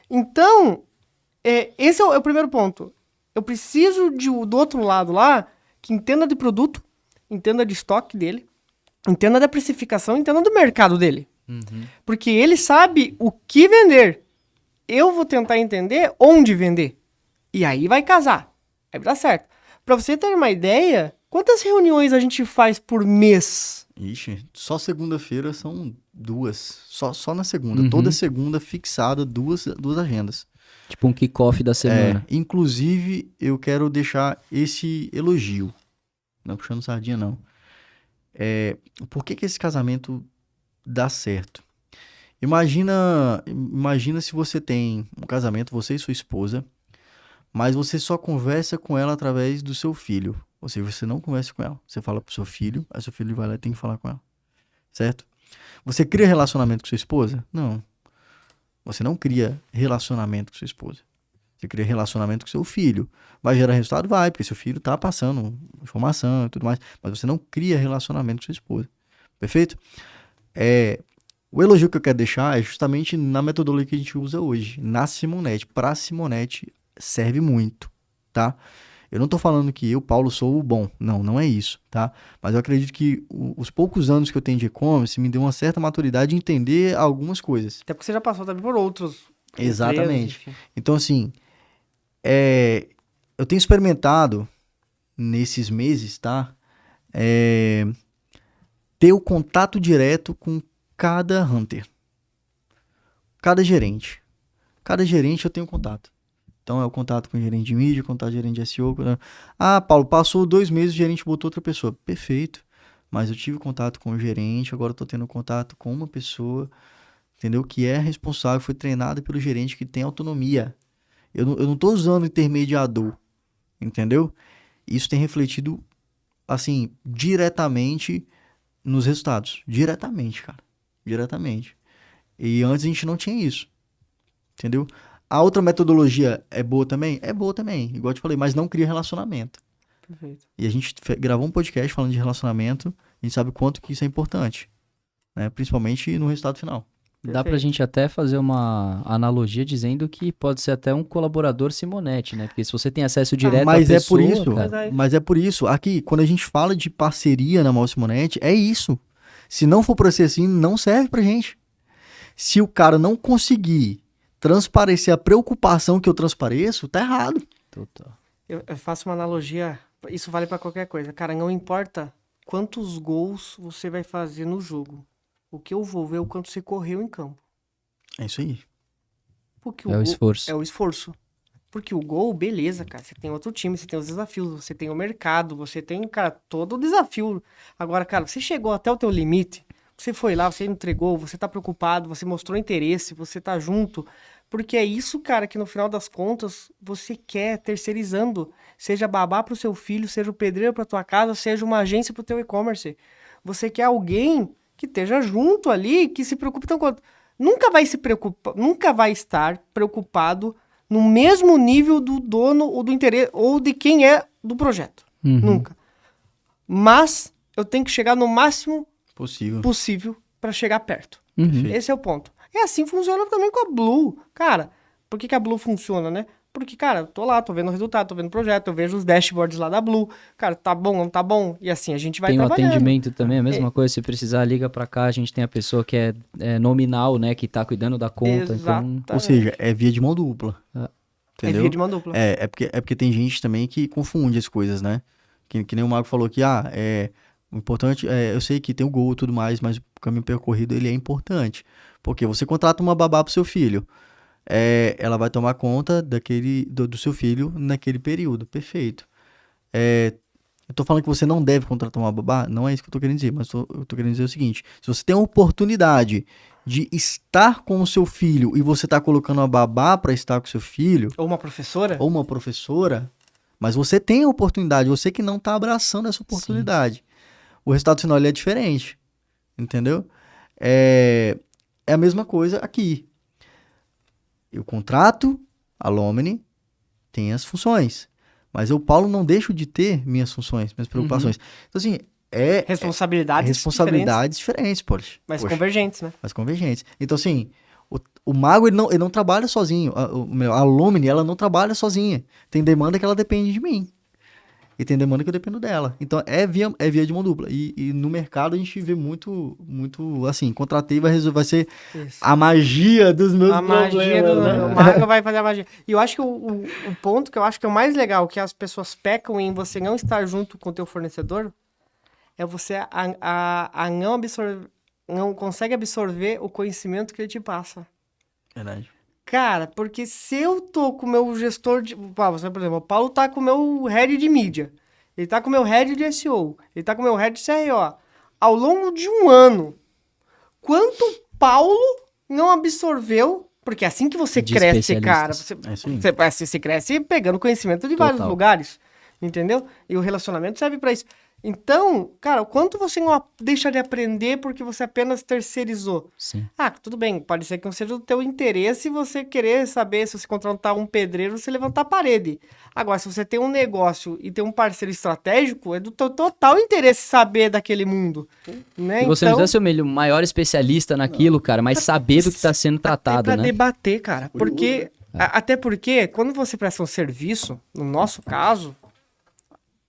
Então, esse é o primeiro ponto. Eu preciso do outro lado lá, que entenda de produto, entenda de estoque dele, entenda da precificação, entenda do mercado dele. Uhum. Porque ele sabe o que vender. Eu vou tentar entender onde vender. E aí vai casar. Aí vai dar certo. Pra você ter uma ideia, quantas reuniões a gente faz por mês? Ixi, só segunda-feira são 2. Só na segunda. Uhum. Toda segunda fixada, duas agendas. Tipo um kickoff da semana. Inclusive, eu quero deixar esse elogio. Não puxando sardinha, não. Por que esse casamento dá certo? Imagina se você tem um casamento, você e sua esposa, mas você só conversa com ela através do seu filho. Ou seja, você não conversa com ela. Você fala pro seu filho, aí seu filho vai lá e tem que falar com ela. Certo? Você cria relacionamento com sua esposa? Não. Você não cria relacionamento com sua esposa. Você cria relacionamento com seu filho. Vai gerar resultado? Vai, porque seu filho tá passando informação e tudo mais. Mas você não cria relacionamento com sua esposa. Perfeito? O elogio que eu quero deixar é justamente na metodologia que a gente usa hoje. Na Simonete. Pra Simonete serve muito, tá? Eu não tô falando que eu, Paulo, sou o bom. Não é isso, tá? Mas eu acredito que os poucos anos que eu tenho de e-commerce me deu uma certa maturidade de entender algumas coisas. Até porque você já passou também por outros. Exatamente. empresas, enfim. Então, assim, eu tenho experimentado nesses meses, tá? Ter o contato direto com cada hunter. Cada gerente. Cada gerente eu tenho contato. Então, é o contato com o gerente de mídia, contato com o gerente de SEO. Paulo, passou 2 meses, o gerente botou outra pessoa. Perfeito. Mas eu tive contato com o gerente, agora eu tô tendo contato com uma pessoa, entendeu? Que é responsável, foi treinada pelo gerente, que tem autonomia. Eu não tô usando intermediador, entendeu? Isso tem refletido, assim, diretamente nos resultados. Diretamente, cara. Diretamente. E antes a gente não tinha isso, entendeu? A outra metodologia é boa também? É boa também, igual eu te falei, mas não cria relacionamento. Perfeito. E a gente gravou um podcast falando de relacionamento, a gente sabe o quanto que isso é importante, né? Principalmente no resultado final. Dá pra Perfeito. gente até fazer uma analogia dizendo que pode ser até um colaborador Simonete, né? Porque se você tem acesso direto Mas à é por pessoa, isso, cara, mas é por isso. Aqui, quando a gente fala de parceria na Maurício Simonetti, é isso. Se não for pra ser assim, não serve pra gente. Se o cara não conseguir transparecer a preocupação que eu transpareço, tá errado. total. Eu faço uma analogia, isso vale pra qualquer coisa. Cara, não importa quantos gols você vai fazer no jogo. O que eu vou ver é o quanto você correu em campo. É isso aí. Porque É o gol esforço. é o esforço. Porque o gol, beleza, cara. Você tem outro time, você tem os desafios, você tem o mercado, você tem, cara, todo o desafio. Agora, cara, você chegou até o teu limite, você foi lá, você entregou, você tá preocupado, você mostrou interesse, você tá junto. Porque é isso, cara, que no final das contas você quer terceirizando. Seja babá pro seu filho, seja o pedreiro pra tua casa, seja uma agência pro teu e-commerce. Você quer alguém que esteja junto ali, que se preocupe tanto quanto. Nunca vai se preocupar, nunca vai estar preocupado no mesmo nível do dono ou do interesse ou de quem é do projeto. Uhum. Nunca. Mas eu tenho que chegar no máximo Possível. possível para chegar perto. Uhum. Perfeito. Esse é o ponto. E assim funciona também com a Blue. Cara, por que a Blue funciona, né? Porque, cara, eu tô lá, tô vendo o resultado, tô vendo o projeto, eu vejo os dashboards lá da Blue. Cara, tá bom, não tá bom? E assim a gente vai Tem o trabalhando. atendimento também, a mesma coisa. Se precisar, liga pra cá. A gente tem a pessoa que é nominal, né? Que tá cuidando da conta. Então, Ou seja, é via de mão dupla. É. Entendeu? É via de mão dupla. É porque tem gente também que confunde as coisas, né? Que nem o Mago falou que, o importante eu sei que tem o gol e tudo mais, mas o caminho percorrido, ele é importante. Porque você contrata uma babá pro seu filho, ela vai tomar conta do seu filho naquele período, perfeito. Eu tô falando que você não deve contratar uma babá, não é isso que eu tô querendo dizer, mas eu tô querendo dizer o seguinte, se você tem a oportunidade de estar com o seu filho e você tá colocando uma babá para estar com o seu filho, Ou uma professora. ou uma professora, mas você tem a oportunidade, você que não tá abraçando essa oportunidade. O resultado final ele é diferente, entendeu? É a mesma coisa aqui. Eu contrato a Lomini, tem as funções, mas eu, Paulo, não deixo de ter minhas funções, minhas preocupações. Então, assim, responsabilidades diferentes, diferentes, mas convergentes, né? mas convergentes. Então, assim, o Mago, ele não trabalha sozinho. A Lumine, ela não trabalha sozinha. Tem demanda que ela depende de mim. E tem demanda que eu dependo dela. Então, é via de mão dupla. E no mercado, a gente vê muito, assim, contratei vai ser Isso. a magia dos meus A magia problemas, né? o Mago vai fazer a magia. E eu acho que o ponto que eu acho que é o mais legal, que as pessoas pecam em você não estar junto com o teu fornecedor, é você não consegue absorver o conhecimento que ele te passa. Verdade. Cara, porque se eu tô com o meu gestor de... por exemplo, o Paulo tá com o meu head de mídia. Ele tá com o meu head de SEO. Ele tá com o meu head de CRO. Ao longo de um ano, quanto o Paulo não absorveu... Porque é assim que você De cresce, cara. especialistas. É isso aí. Você cresce pegando conhecimento de vários Total. lugares. Entendeu? E o relacionamento serve pra isso. Então, cara, o quanto você não deixa de aprender porque você apenas terceirizou? sim. Ah, tudo bem, pode ser que não seja do teu interesse você querer saber se você contratar um pedreiro, você levantar a parede. Agora, se você tem um negócio e tem um parceiro estratégico, é do teu total interesse saber daquele mundo, né? Se você não precisa ser o maior especialista naquilo, cara, mas saber do que está sendo tratado, pra né? debater, cara. Porque, até porque, quando você presta um serviço, no nosso caso,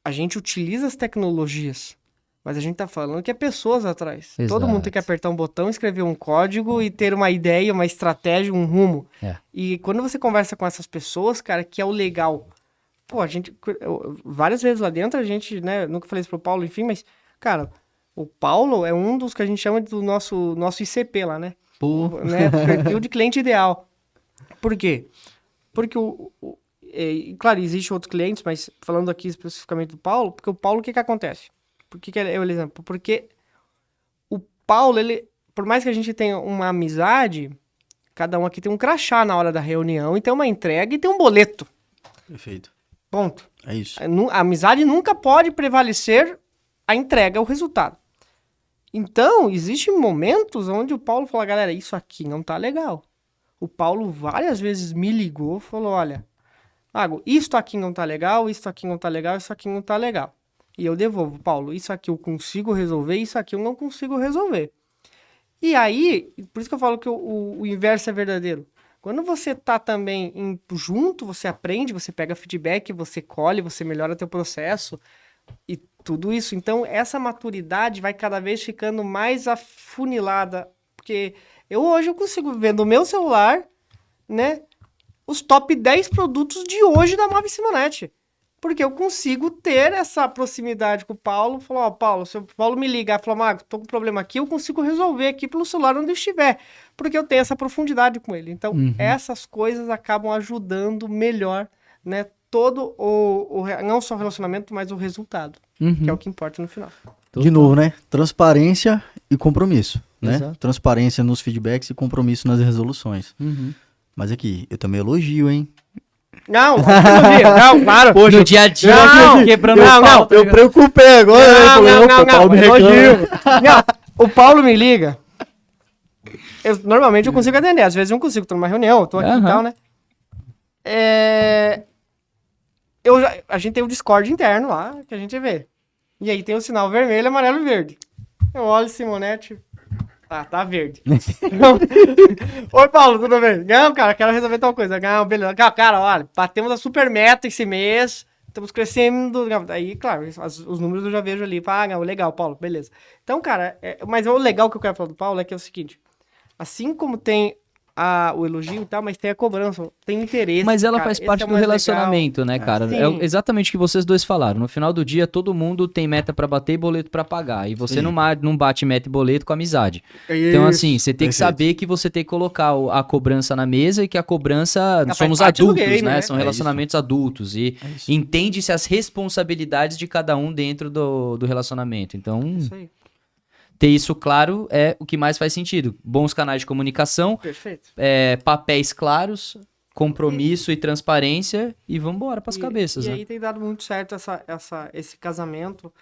a gente utiliza as tecnologias, mas a gente tá falando que é pessoas atrás. Exato. Todo mundo tem que apertar um botão, escrever um código e ter uma ideia, uma estratégia, um rumo. É. E quando você conversa com essas pessoas, cara, que é o legal. Pô, várias vezes lá dentro, a gente, né, nunca falei isso pro Paulo, enfim, mas, cara, o Paulo é um dos que a gente chama do nosso ICP lá, né? Pô. Né? Perfil de cliente ideal. Por quê? Porque claro, existem outros clientes, mas falando aqui especificamente do Paulo, porque o Paulo, o que acontece? Por que é o exemplo? Porque o Paulo, ele, por mais que a gente tenha uma amizade, cada um aqui tem um crachá na hora da reunião, e tem uma entrega e tem um boleto. Perfeito. Ponto. É isso. A amizade nunca pode prevalecer a entrega, o resultado. Então, existem momentos onde o Paulo fala, galera, isso aqui não tá legal. O Paulo várias vezes me ligou, falou, olha, Mago, isto aqui não tá legal, isso aqui não tá legal, isso aqui não tá legal. E eu devolvo, Paulo, isso aqui eu consigo resolver, isso aqui eu não consigo resolver. E aí, por isso que eu falo que o inverso é verdadeiro. Quando você tá também junto, você aprende, você pega feedback, você colhe, você melhora teu processo e tudo isso. Então, essa maturidade vai cada vez ficando mais afunilada. Porque hoje eu consigo ver no meu celular, né, os top 10 produtos de hoje da Mob Simonet. Porque eu consigo ter essa proximidade com o Paulo. Falar, ó, Paulo, se o Paulo me ligar e falar, Mago, tô com um problema aqui, eu consigo resolver aqui pelo celular onde eu estiver. Porque eu tenho essa profundidade com ele. Então, essas coisas acabam ajudando melhor, né? Todo não só o relacionamento, mas o resultado. Que é o que importa no final. De novo, né? Transparência e compromisso, né? Exato. Transparência nos feedbacks e compromisso nas resoluções. Mas aqui, eu também elogio, hein? Não, claro. Poxa, no dia a dia, não, quebrando não, o pau, não, tá Eu ligado? preocupei agora, Não, elogio. Não, o Paulo me liga. Normalmente eu consigo atender, às vezes eu não consigo, tô numa reunião, eu tô aqui e tal, né? A gente tem o Discord interno lá, que a gente vê. E aí tem o sinal vermelho, amarelo e verde. Eu olho Simonet, tá verde. Oi, Paulo, tudo bem? Não, cara, quero resolver tal coisa. Não, beleza. Cara, olha, batemos a super meta esse mês, estamos crescendo. Aí, claro, os números eu já vejo ali. Legal, Paulo, beleza. Então, cara, mas o legal que eu quero falar do Paulo é que é o seguinte, assim como tem o elogio e tal, mas tem a cobrança, tem interesse. Mas ela cara, faz esse parte é o do mais relacionamento, legal. né, cara? Sim. É exatamente o que vocês dois falaram. No final do dia, todo mundo tem meta pra bater e boleto pra pagar. E você Sim. não bate meta e boleto com amizade. É Então, isso. assim, você tem que Perfeito. saber que você tem que colocar a cobrança na mesa e que a cobrança faz somos parte do adultos, game, né? né? São É relacionamentos adultos. E É isso. entende-se as responsabilidades de cada um dentro do relacionamento. Então, Isso aí. ter isso claro é o que mais faz sentido. Bons canais de comunicação, Perfeito. papéis claros, compromisso e transparência e vambora pras cabeças, e né? aí tem dado muito certo esse casamento.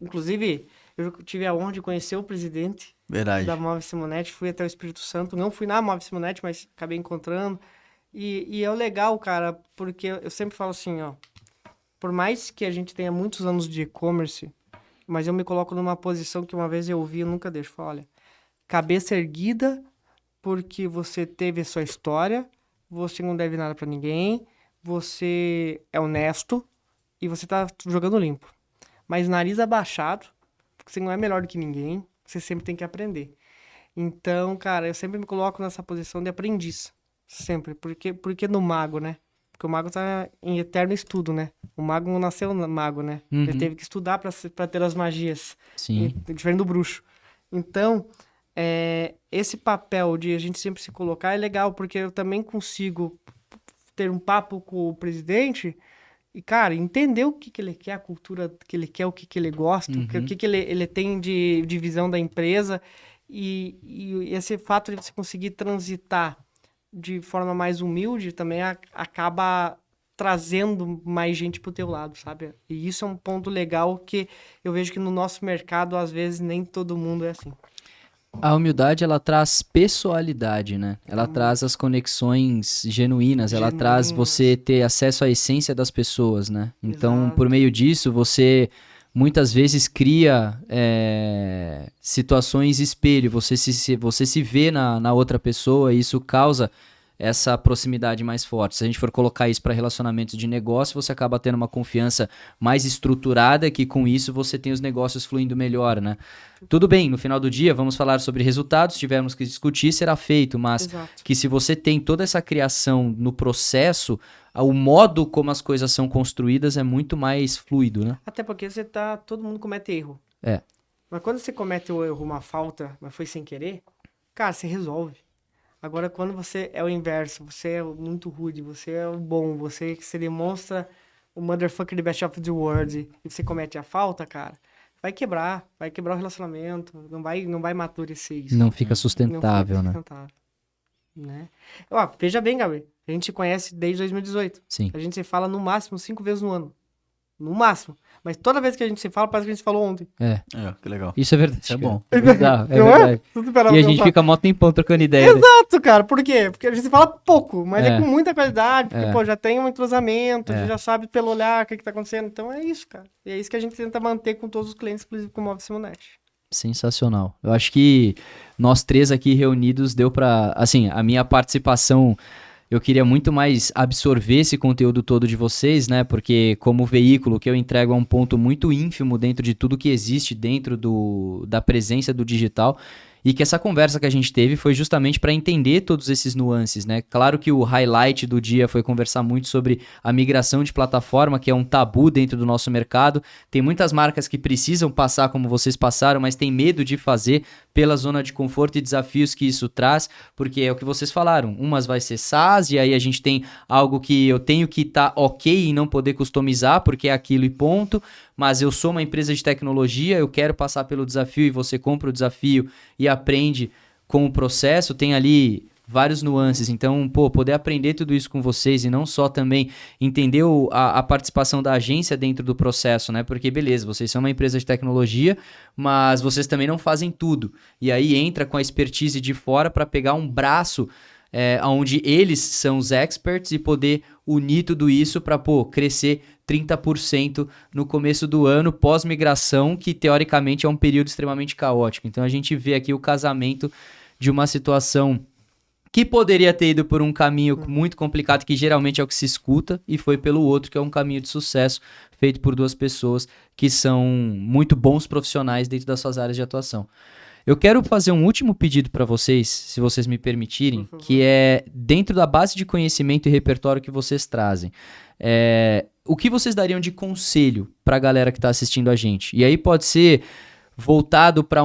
Inclusive, eu tive a honra de conhecer o presidente Verdade. da Mob Simonet, fui até o Espírito Santo, não fui na Mob Simonet, mas acabei encontrando. E é legal, cara, porque eu sempre falo assim, ó, por mais que a gente tenha muitos anos de e-commerce, mas eu me coloco numa posição que uma vez eu ouvi e nunca deixo. Falo, olha, cabeça erguida, porque você teve a sua história, você não deve nada pra ninguém, você é honesto e você tá jogando limpo. Mas nariz abaixado, porque você não é melhor do que ninguém, você sempre tem que aprender. Então, cara, eu sempre me coloco nessa posição de aprendiz. Sempre. Porque no mago, né? Porque o mago tá em eterno estudo, né? O mago não nasceu mago, né? Ele teve que estudar pra ter as magias. Sim. Diferente do bruxo. Então, esse papel de a gente sempre se colocar é legal, porque eu também consigo ter um papo com o presidente e, cara, entender o que ele quer, a cultura que ele quer, o que ele gosta, o que ele tem de visão da empresa. E esse fato de você conseguir transitar de forma mais humilde também acaba trazendo mais gente pro teu lado, sabe? E isso é um ponto legal que eu vejo que no nosso mercado, às vezes, nem todo mundo é assim. A humildade, ela traz pessoalidade, né? Ela traz as conexões genuínas, ela traz você ter acesso à essência das pessoas, né? Então, Exato. por meio disso, você muitas vezes cria situações espelho, você se vê na outra pessoa e isso causa essa proximidade mais forte. Se a gente for colocar isso para relacionamentos de negócio, você acaba tendo uma confiança mais estruturada, que com isso você tem os negócios fluindo melhor, né? Tudo bem, no final do dia vamos falar sobre resultados, se tivermos que discutir, será feito, mas Exato. que se você tem toda essa criação no processo, o modo como as coisas são construídas é muito mais fluido, né? Até porque todo mundo comete erro. É. Mas quando você comete o erro, uma falta, mas foi sem querer, cara, você resolve. Agora, quando você é o inverso, você é muito rude, você é o bom, você demonstra o motherfucker the best of the world e você comete a falta, cara, vai quebrar o relacionamento, não vai amadurecer isso. Não fica sustentável, Não fica né? sustentável, né? Ó, veja bem, Gabriel, a gente se conhece desde 2018. Sim. A gente se fala no máximo 5 vezes no ano. No máximo. Mas toda vez que a gente se fala, parece que a gente se falou ontem. Que legal. Isso é verdade. Isso é cara. bom. É verdade. Não verdade. Tudo esperava E a que eu gente falasse. fica mó tempão trocando ideia. né? Exato, cara. Por quê? Porque a gente fala pouco, mas é É. com muita qualidade, porque, É. pô, já tem um entrosamento, a É. gente já sabe pelo olhar o que tá acontecendo. Então é isso, cara. E é isso que a gente tenta manter com todos os clientes, inclusive com o Mob Simonet. Sensacional. Eu acho que nós três aqui reunidos deu pra, assim, a minha participação, eu queria muito mais absorver esse conteúdo todo de vocês, né? Porque como veículo que eu entrego é um ponto muito ínfimo dentro de tudo que existe dentro da presença do digital. E que essa conversa que a gente teve foi justamente para entender todos esses nuances, né? Claro que o highlight do dia foi conversar muito sobre a migração de plataforma, que é um tabu dentro do nosso mercado. Tem muitas marcas que precisam passar como vocês passaram, mas tem medo de fazer pela zona de conforto e desafios que isso traz, porque é o que vocês falaram. Umas vai ser SaaS, e aí a gente tem algo que eu tenho que estar ok em não poder customizar, porque é aquilo e ponto. Mas eu sou uma empresa de tecnologia, eu quero passar pelo desafio e você compra o desafio e aprende com o processo, tem ali vários nuances. Então, poder aprender tudo isso com vocês e não só também entender a participação da agência dentro do processo, né? Porque, beleza, vocês são uma empresa de tecnologia, mas vocês também não fazem tudo. E aí entra com a expertise de fora para pegar um braço onde eles são os experts e poder unir tudo isso para, crescer 30% no começo do ano, pós-migração, que teoricamente é um período extremamente caótico. Então a gente vê aqui o casamento de uma situação que poderia ter ido por um caminho muito complicado, que geralmente é o que se escuta, e foi pelo outro, que é um caminho de sucesso, feito por duas pessoas que são muito bons profissionais dentro das suas áreas de atuação. Eu quero fazer um último pedido para vocês, se vocês me permitirem, que é dentro da base de conhecimento e repertório que vocês trazem. O que vocês dariam de conselho para a galera que está assistindo a gente? E aí pode ser voltado para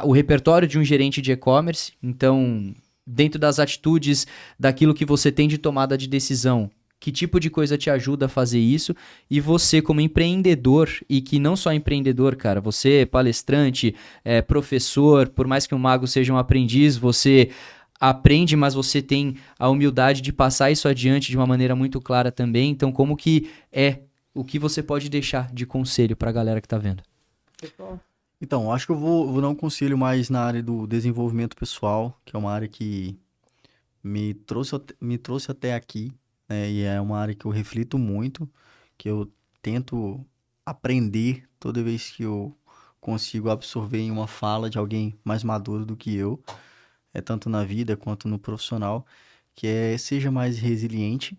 o repertório de um gerente de e-commerce. Então, dentro das atitudes, daquilo que você tem de tomada de decisão, que tipo de coisa te ajuda a fazer isso? E você, como empreendedor, e que não só empreendedor, cara, você é palestrante, professor, por mais que um mago seja um aprendiz, você aprende, mas você tem a humildade de passar isso adiante de uma maneira muito clara também. Então, como que o que você pode deixar de conselho para a galera que tá vendo? Então, acho que eu vou dar um conselho mais na área do desenvolvimento pessoal, que é uma área que me trouxe até aqui, né? E é uma área que eu reflito muito, que eu tento aprender toda vez que eu consigo absorver em uma fala de alguém mais maduro do que eu, tanto na vida quanto no profissional, que seja mais resiliente,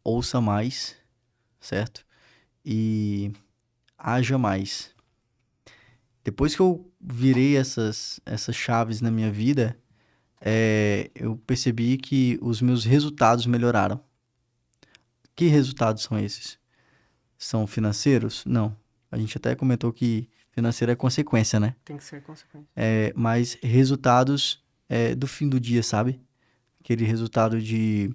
ouça mais, certo? E haja mais. Depois que eu virei essas chaves na minha vida, eu percebi que os meus resultados melhoraram. Que resultados são esses? São financeiros? Não. A gente até comentou que financeiro é consequência, né? Tem que ser consequência. Mas resultados do fim do dia, sabe? Aquele resultado de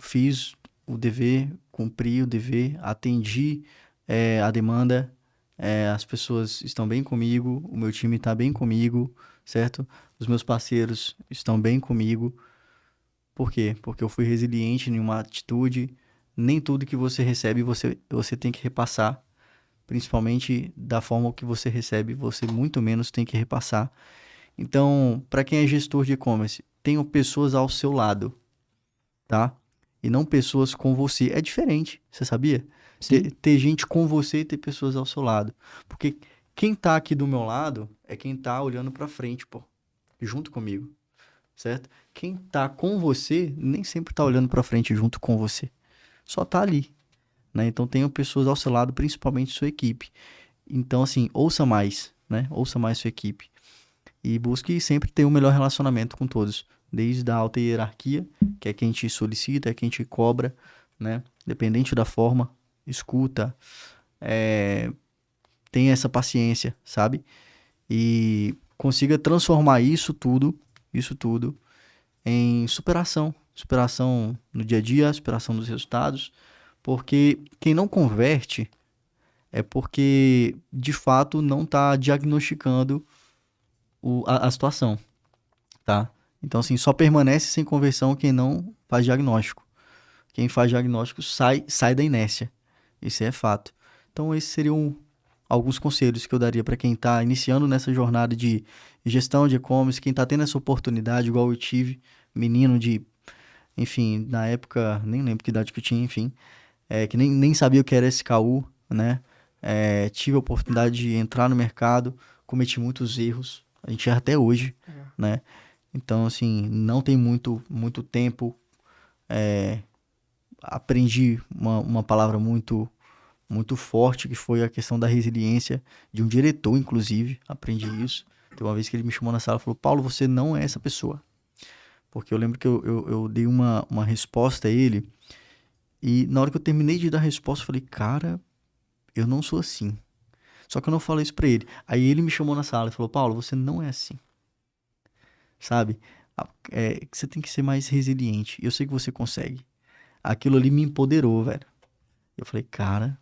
fiz o dever, cumpri o dever, atendi a demanda, as pessoas estão bem comigo, o meu time está bem comigo, certo? Os meus parceiros estão bem comigo. Por quê? Porque eu fui resiliente em uma atitude. Nem tudo que você recebe você tem que repassar, principalmente da forma que você recebe, você muito menos tem que repassar. Então, para quem é gestor de e-commerce, tenham pessoas ao seu lado, tá? E não pessoas com você. É diferente, você sabia? Ter gente com você e ter pessoas ao seu lado. Porque quem tá aqui do meu lado é quem tá olhando para frente, junto comigo, certo? Quem tá com você nem sempre tá olhando para frente junto com você. Só tá ali, né? Então tenham pessoas ao seu lado, principalmente sua equipe. Então, assim, ouça mais, né? Ouça mais sua equipe. E busque sempre ter um melhor relacionamento com todos. Desde a alta hierarquia, que é quem te solicita, é quem te cobra, né? Dependente da forma, escuta, tenha essa paciência, sabe? E consiga transformar isso tudo em superação. Superação no dia a dia, superação dos resultados. Porque quem não converte é porque, de fato, não está diagnosticando a situação, tá? Então, assim, só permanece sem conversão quem não faz diagnóstico. Quem faz diagnóstico sai da inércia. Isso é fato. Então, esses seriam alguns conselhos que eu daria para quem está iniciando nessa jornada de gestão de e-commerce, quem está tendo essa oportunidade, igual eu tive, menino de, enfim, na época, nem lembro que idade que eu tinha, enfim, que nem sabia o que era SKU, né? tive a oportunidade de entrar no mercado, cometi muitos erros, a gente erra até hoje, né? Então, assim, não tem muito tempo, aprendi uma palavra muito forte, que foi a questão da resiliência, de um diretor, inclusive, aprendi isso. Tem uma vez que ele me chamou na sala e falou, Paulo, você não é essa pessoa. Porque eu lembro que eu dei uma resposta a ele, e na hora que eu terminei de dar a resposta, eu falei, cara, eu não sou assim. Só que eu não falei isso pra ele. Aí ele me chamou na sala e falou, Paulo, você não é assim. Sabe? Você tem que ser mais resiliente. Eu sei que você consegue. Aquilo ali me empoderou, velho. Eu falei, cara,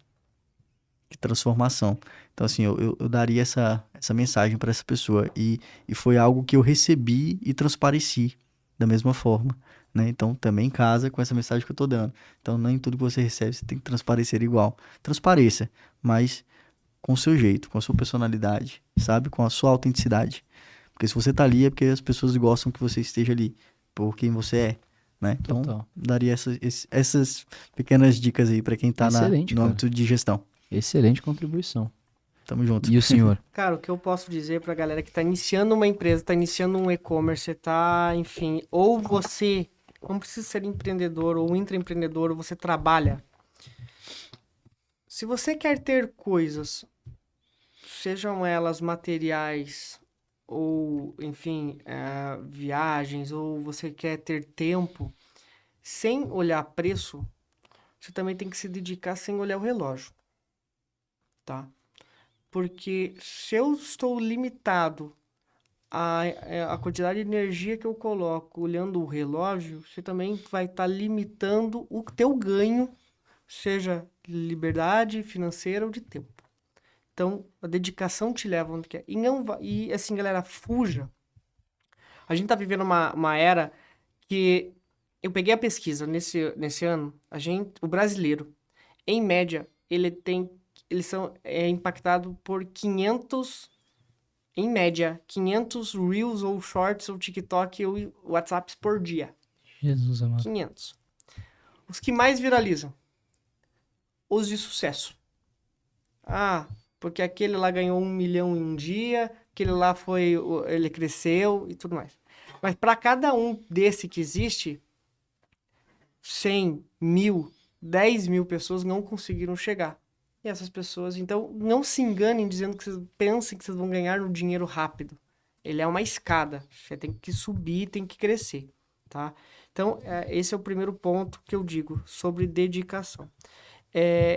que transformação. Então, assim, eu daria essa mensagem pra essa pessoa. E foi algo que eu recebi e transpareci da mesma forma, né? Então, também casa com essa mensagem que eu tô dando. Então, nem tudo que você recebe você tem que transparecer igual. Transpareça, mas com o seu jeito, com a sua personalidade, sabe? Com a sua autenticidade. Porque se você tá ali é porque as pessoas gostam que você esteja ali, por quem você é, né? Então, Total. daria essas pequenas dicas aí pra quem tá Excelente, no cara. âmbito de gestão. Excelente contribuição. Tamo junto. E o senhor? Cara, o que eu posso dizer pra galera que tá iniciando uma empresa, tá iniciando um e-commerce, tá, enfim, ou você não precisa ser empreendedor ou intraempreendedor, ou você trabalha. Se você quer ter coisas, sejam elas materiais ou, enfim, viagens, ou você quer ter tempo, sem olhar preço, você também tem que se dedicar sem olhar o relógio, tá? Porque se eu estou limitado a quantidade de energia que eu coloco olhando o relógio, você também vai estar limitando o teu ganho, seja liberdade financeira ou de tempo. Então, a dedicação te leva onde quer. E assim, galera, fuja. A gente tá vivendo uma era que eu peguei a pesquisa nesse ano, o brasileiro, em média, eles são impactados por 500, em média, 500 Reels ou Shorts ou TikTok ou WhatsApps por dia. Jesus amado. 500. Os que mais viralizam? Os de sucesso. Porque aquele lá ganhou 1 milhão em um dia, aquele lá ele cresceu e tudo mais. Mas para cada um desse que existe, 100, 1000, 10 mil pessoas não conseguiram chegar. E essas pessoas, então, não se enganem dizendo que vocês pensem que vocês vão ganhar no dinheiro rápido. Ele é uma escada. Você tem que subir, tem que crescer, tá? Então, esse é o primeiro ponto que eu digo sobre dedicação.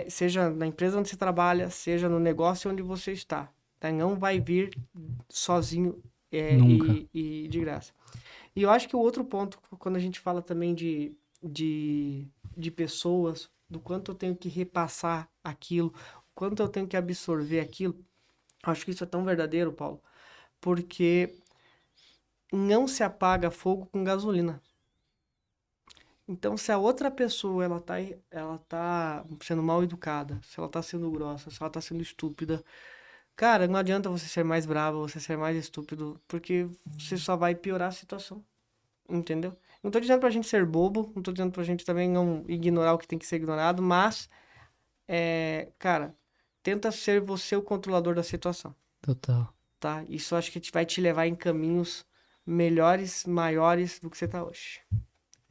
Seja na empresa onde você trabalha, seja no negócio onde você está. Tá? Não vai vir sozinho Nunca. e de graça. E eu acho que o outro ponto, quando a gente fala também de pessoas, do quanto eu tenho que repassar aquilo, o quanto eu tenho que absorver aquilo, acho que isso é tão verdadeiro, Paulo, porque não se apaga fogo com gasolina. Então, se a outra pessoa ela tá sendo mal educada, se ela tá sendo grossa, se ela tá sendo estúpida, cara, não adianta você ser mais bravo, você ser mais estúpido, porque você só vai piorar a situação. Entendeu? Não tô dizendo pra gente ser bobo, não tô dizendo pra gente também não ignorar o que tem que ser ignorado, mas, cara, tenta ser você o controlador da situação, Total. tá? Isso acho que vai te levar em caminhos melhores, maiores do que você tá hoje.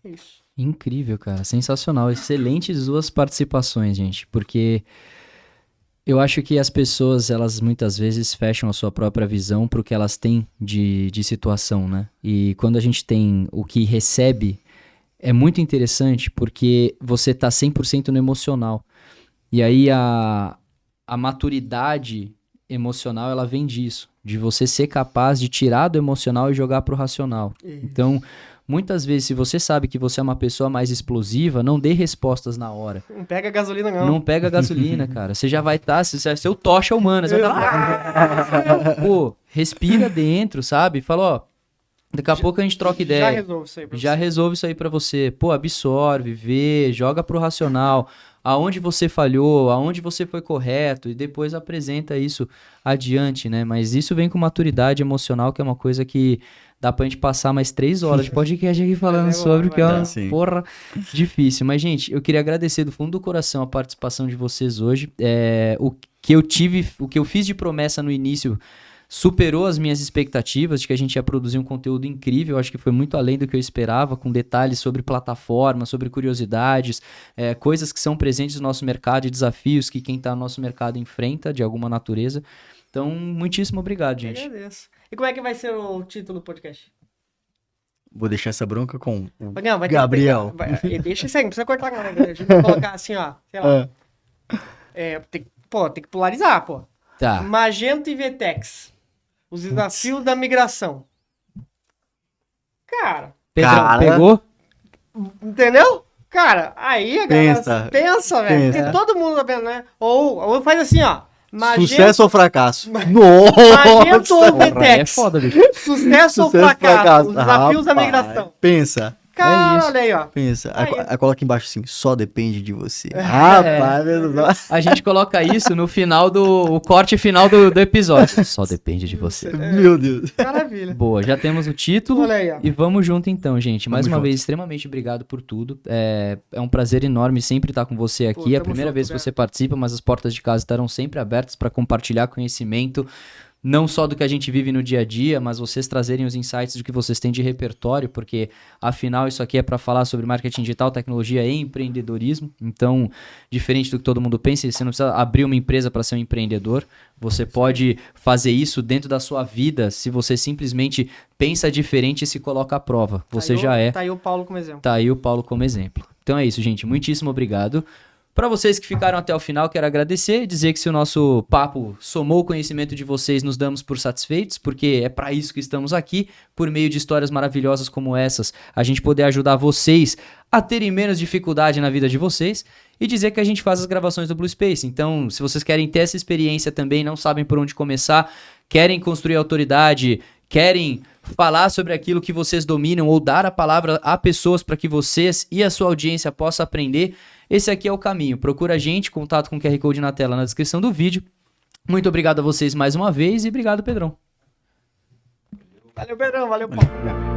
É isso. Incrível, cara. Sensacional. Excelentes duas participações, gente. Porque eu acho que as pessoas, elas muitas vezes fecham a sua própria visão pro que elas têm de situação, né? E quando a gente tem o que recebe, é muito interessante porque você tá 100% no emocional. E aí a maturidade emocional, ela vem disso. De você ser capaz de tirar do emocional e jogar pro racional. Então, muitas vezes, se você sabe que você é uma pessoa mais explosiva, não dê respostas na hora. Não pega gasolina, não. Não pega gasolina, cara. Você já vai estar, você vai ser o tocha humana. Você vai estar pô, respira dentro, sabe? Fala, ó, daqui a pouco a gente troca ideia. Já resolve isso aí pra Já você. resolve isso aí pra você. Pô, absorve, vê, joga pro racional. Aonde você falhou, aonde você foi correto, e depois apresenta isso adiante, né? Mas isso vem com maturidade emocional, que é uma coisa que dá pra gente passar mais 3 horas de podcast aqui falando sobre, que é uma sim. porra difícil. Mas, gente, eu queria agradecer do fundo do coração a participação de vocês hoje. que eu tive, o que eu fiz de promessa no início superou as minhas expectativas de que a gente ia produzir um conteúdo incrível. Eu acho que foi muito além do que eu esperava, com detalhes sobre plataforma, sobre curiosidades, coisas que são presentes no nosso mercado e desafios que quem está no nosso mercado enfrenta de alguma natureza. Então, muitíssimo obrigado, Eu gente. agradeço. E como é que vai ser o título do podcast? Vou deixar essa bronca com o Não, vai ter Gabriel. Deixa isso aí, não precisa cortar agora. A gente vai colocar assim, ó. Sei lá. É. Tem que polarizar, pô. Tá. Magento e Vtex. Os desafios da migração. Cara, Pedrão, Cara. pegou? entendeu? Cara, aí a galera pensa, velho. Pensa. Porque todo mundo tá vendo, né? Ou faz assim, ó. Sucesso ou fracasso? Magento Nossa! ou Porra, é Vtex? foda, bicho. Sucesso ou fracasso? Os desafios da migração. Pensa. Cara, isso. olha aí, ó. Pensa. Aí. Aí coloca embaixo assim, só depende de você. Rapaz, A gente coloca isso no final o corte final do episódio. Só depende de você. meu Deus. Maravilha. Boa, já temos o título. Olha aí, ó. E vamos junto então, gente. Mais Vamos uma junto. vez, extremamente obrigado por tudo. É um prazer enorme sempre estar com você aqui. Pô, É a tamo primeira junto, vez que velho. você participa, mas as portas de casa estarão sempre abertas para compartilhar conhecimento. Não só do que a gente vive no dia a dia, mas vocês trazerem os insights do que vocês têm de repertório, porque afinal isso aqui é para falar sobre marketing digital, tecnologia e empreendedorismo. Então, diferente do que todo mundo pensa, você não precisa abrir uma empresa para ser um empreendedor. Você pode fazer isso dentro da sua vida se você simplesmente pensa diferente e se coloca à prova. Você já é. Tá aí o Paulo como exemplo. Tá aí o Paulo como exemplo. Então é isso, gente. Muitíssimo obrigado. Para vocês que ficaram até o final, quero agradecer e dizer que se o nosso papo somou o conhecimento de vocês, nos damos por satisfeitos, porque é para isso que estamos aqui, por meio de histórias maravilhosas como essas, a gente poder ajudar vocês a terem menos dificuldade na vida de vocês e dizer que a gente faz as gravações do Blue Space. Então, se vocês querem ter essa experiência também, não sabem por onde começar, querem construir autoridade, querem falar sobre aquilo que vocês dominam ou dar a palavra a pessoas para que vocês e a sua audiência possam aprender, esse aqui é o caminho. Procura a gente, contato com o QR Code na tela na descrição do vídeo. Muito obrigado a vocês mais uma vez e obrigado, Pedrão. Valeu, Pedrão. Valeu, Paulo.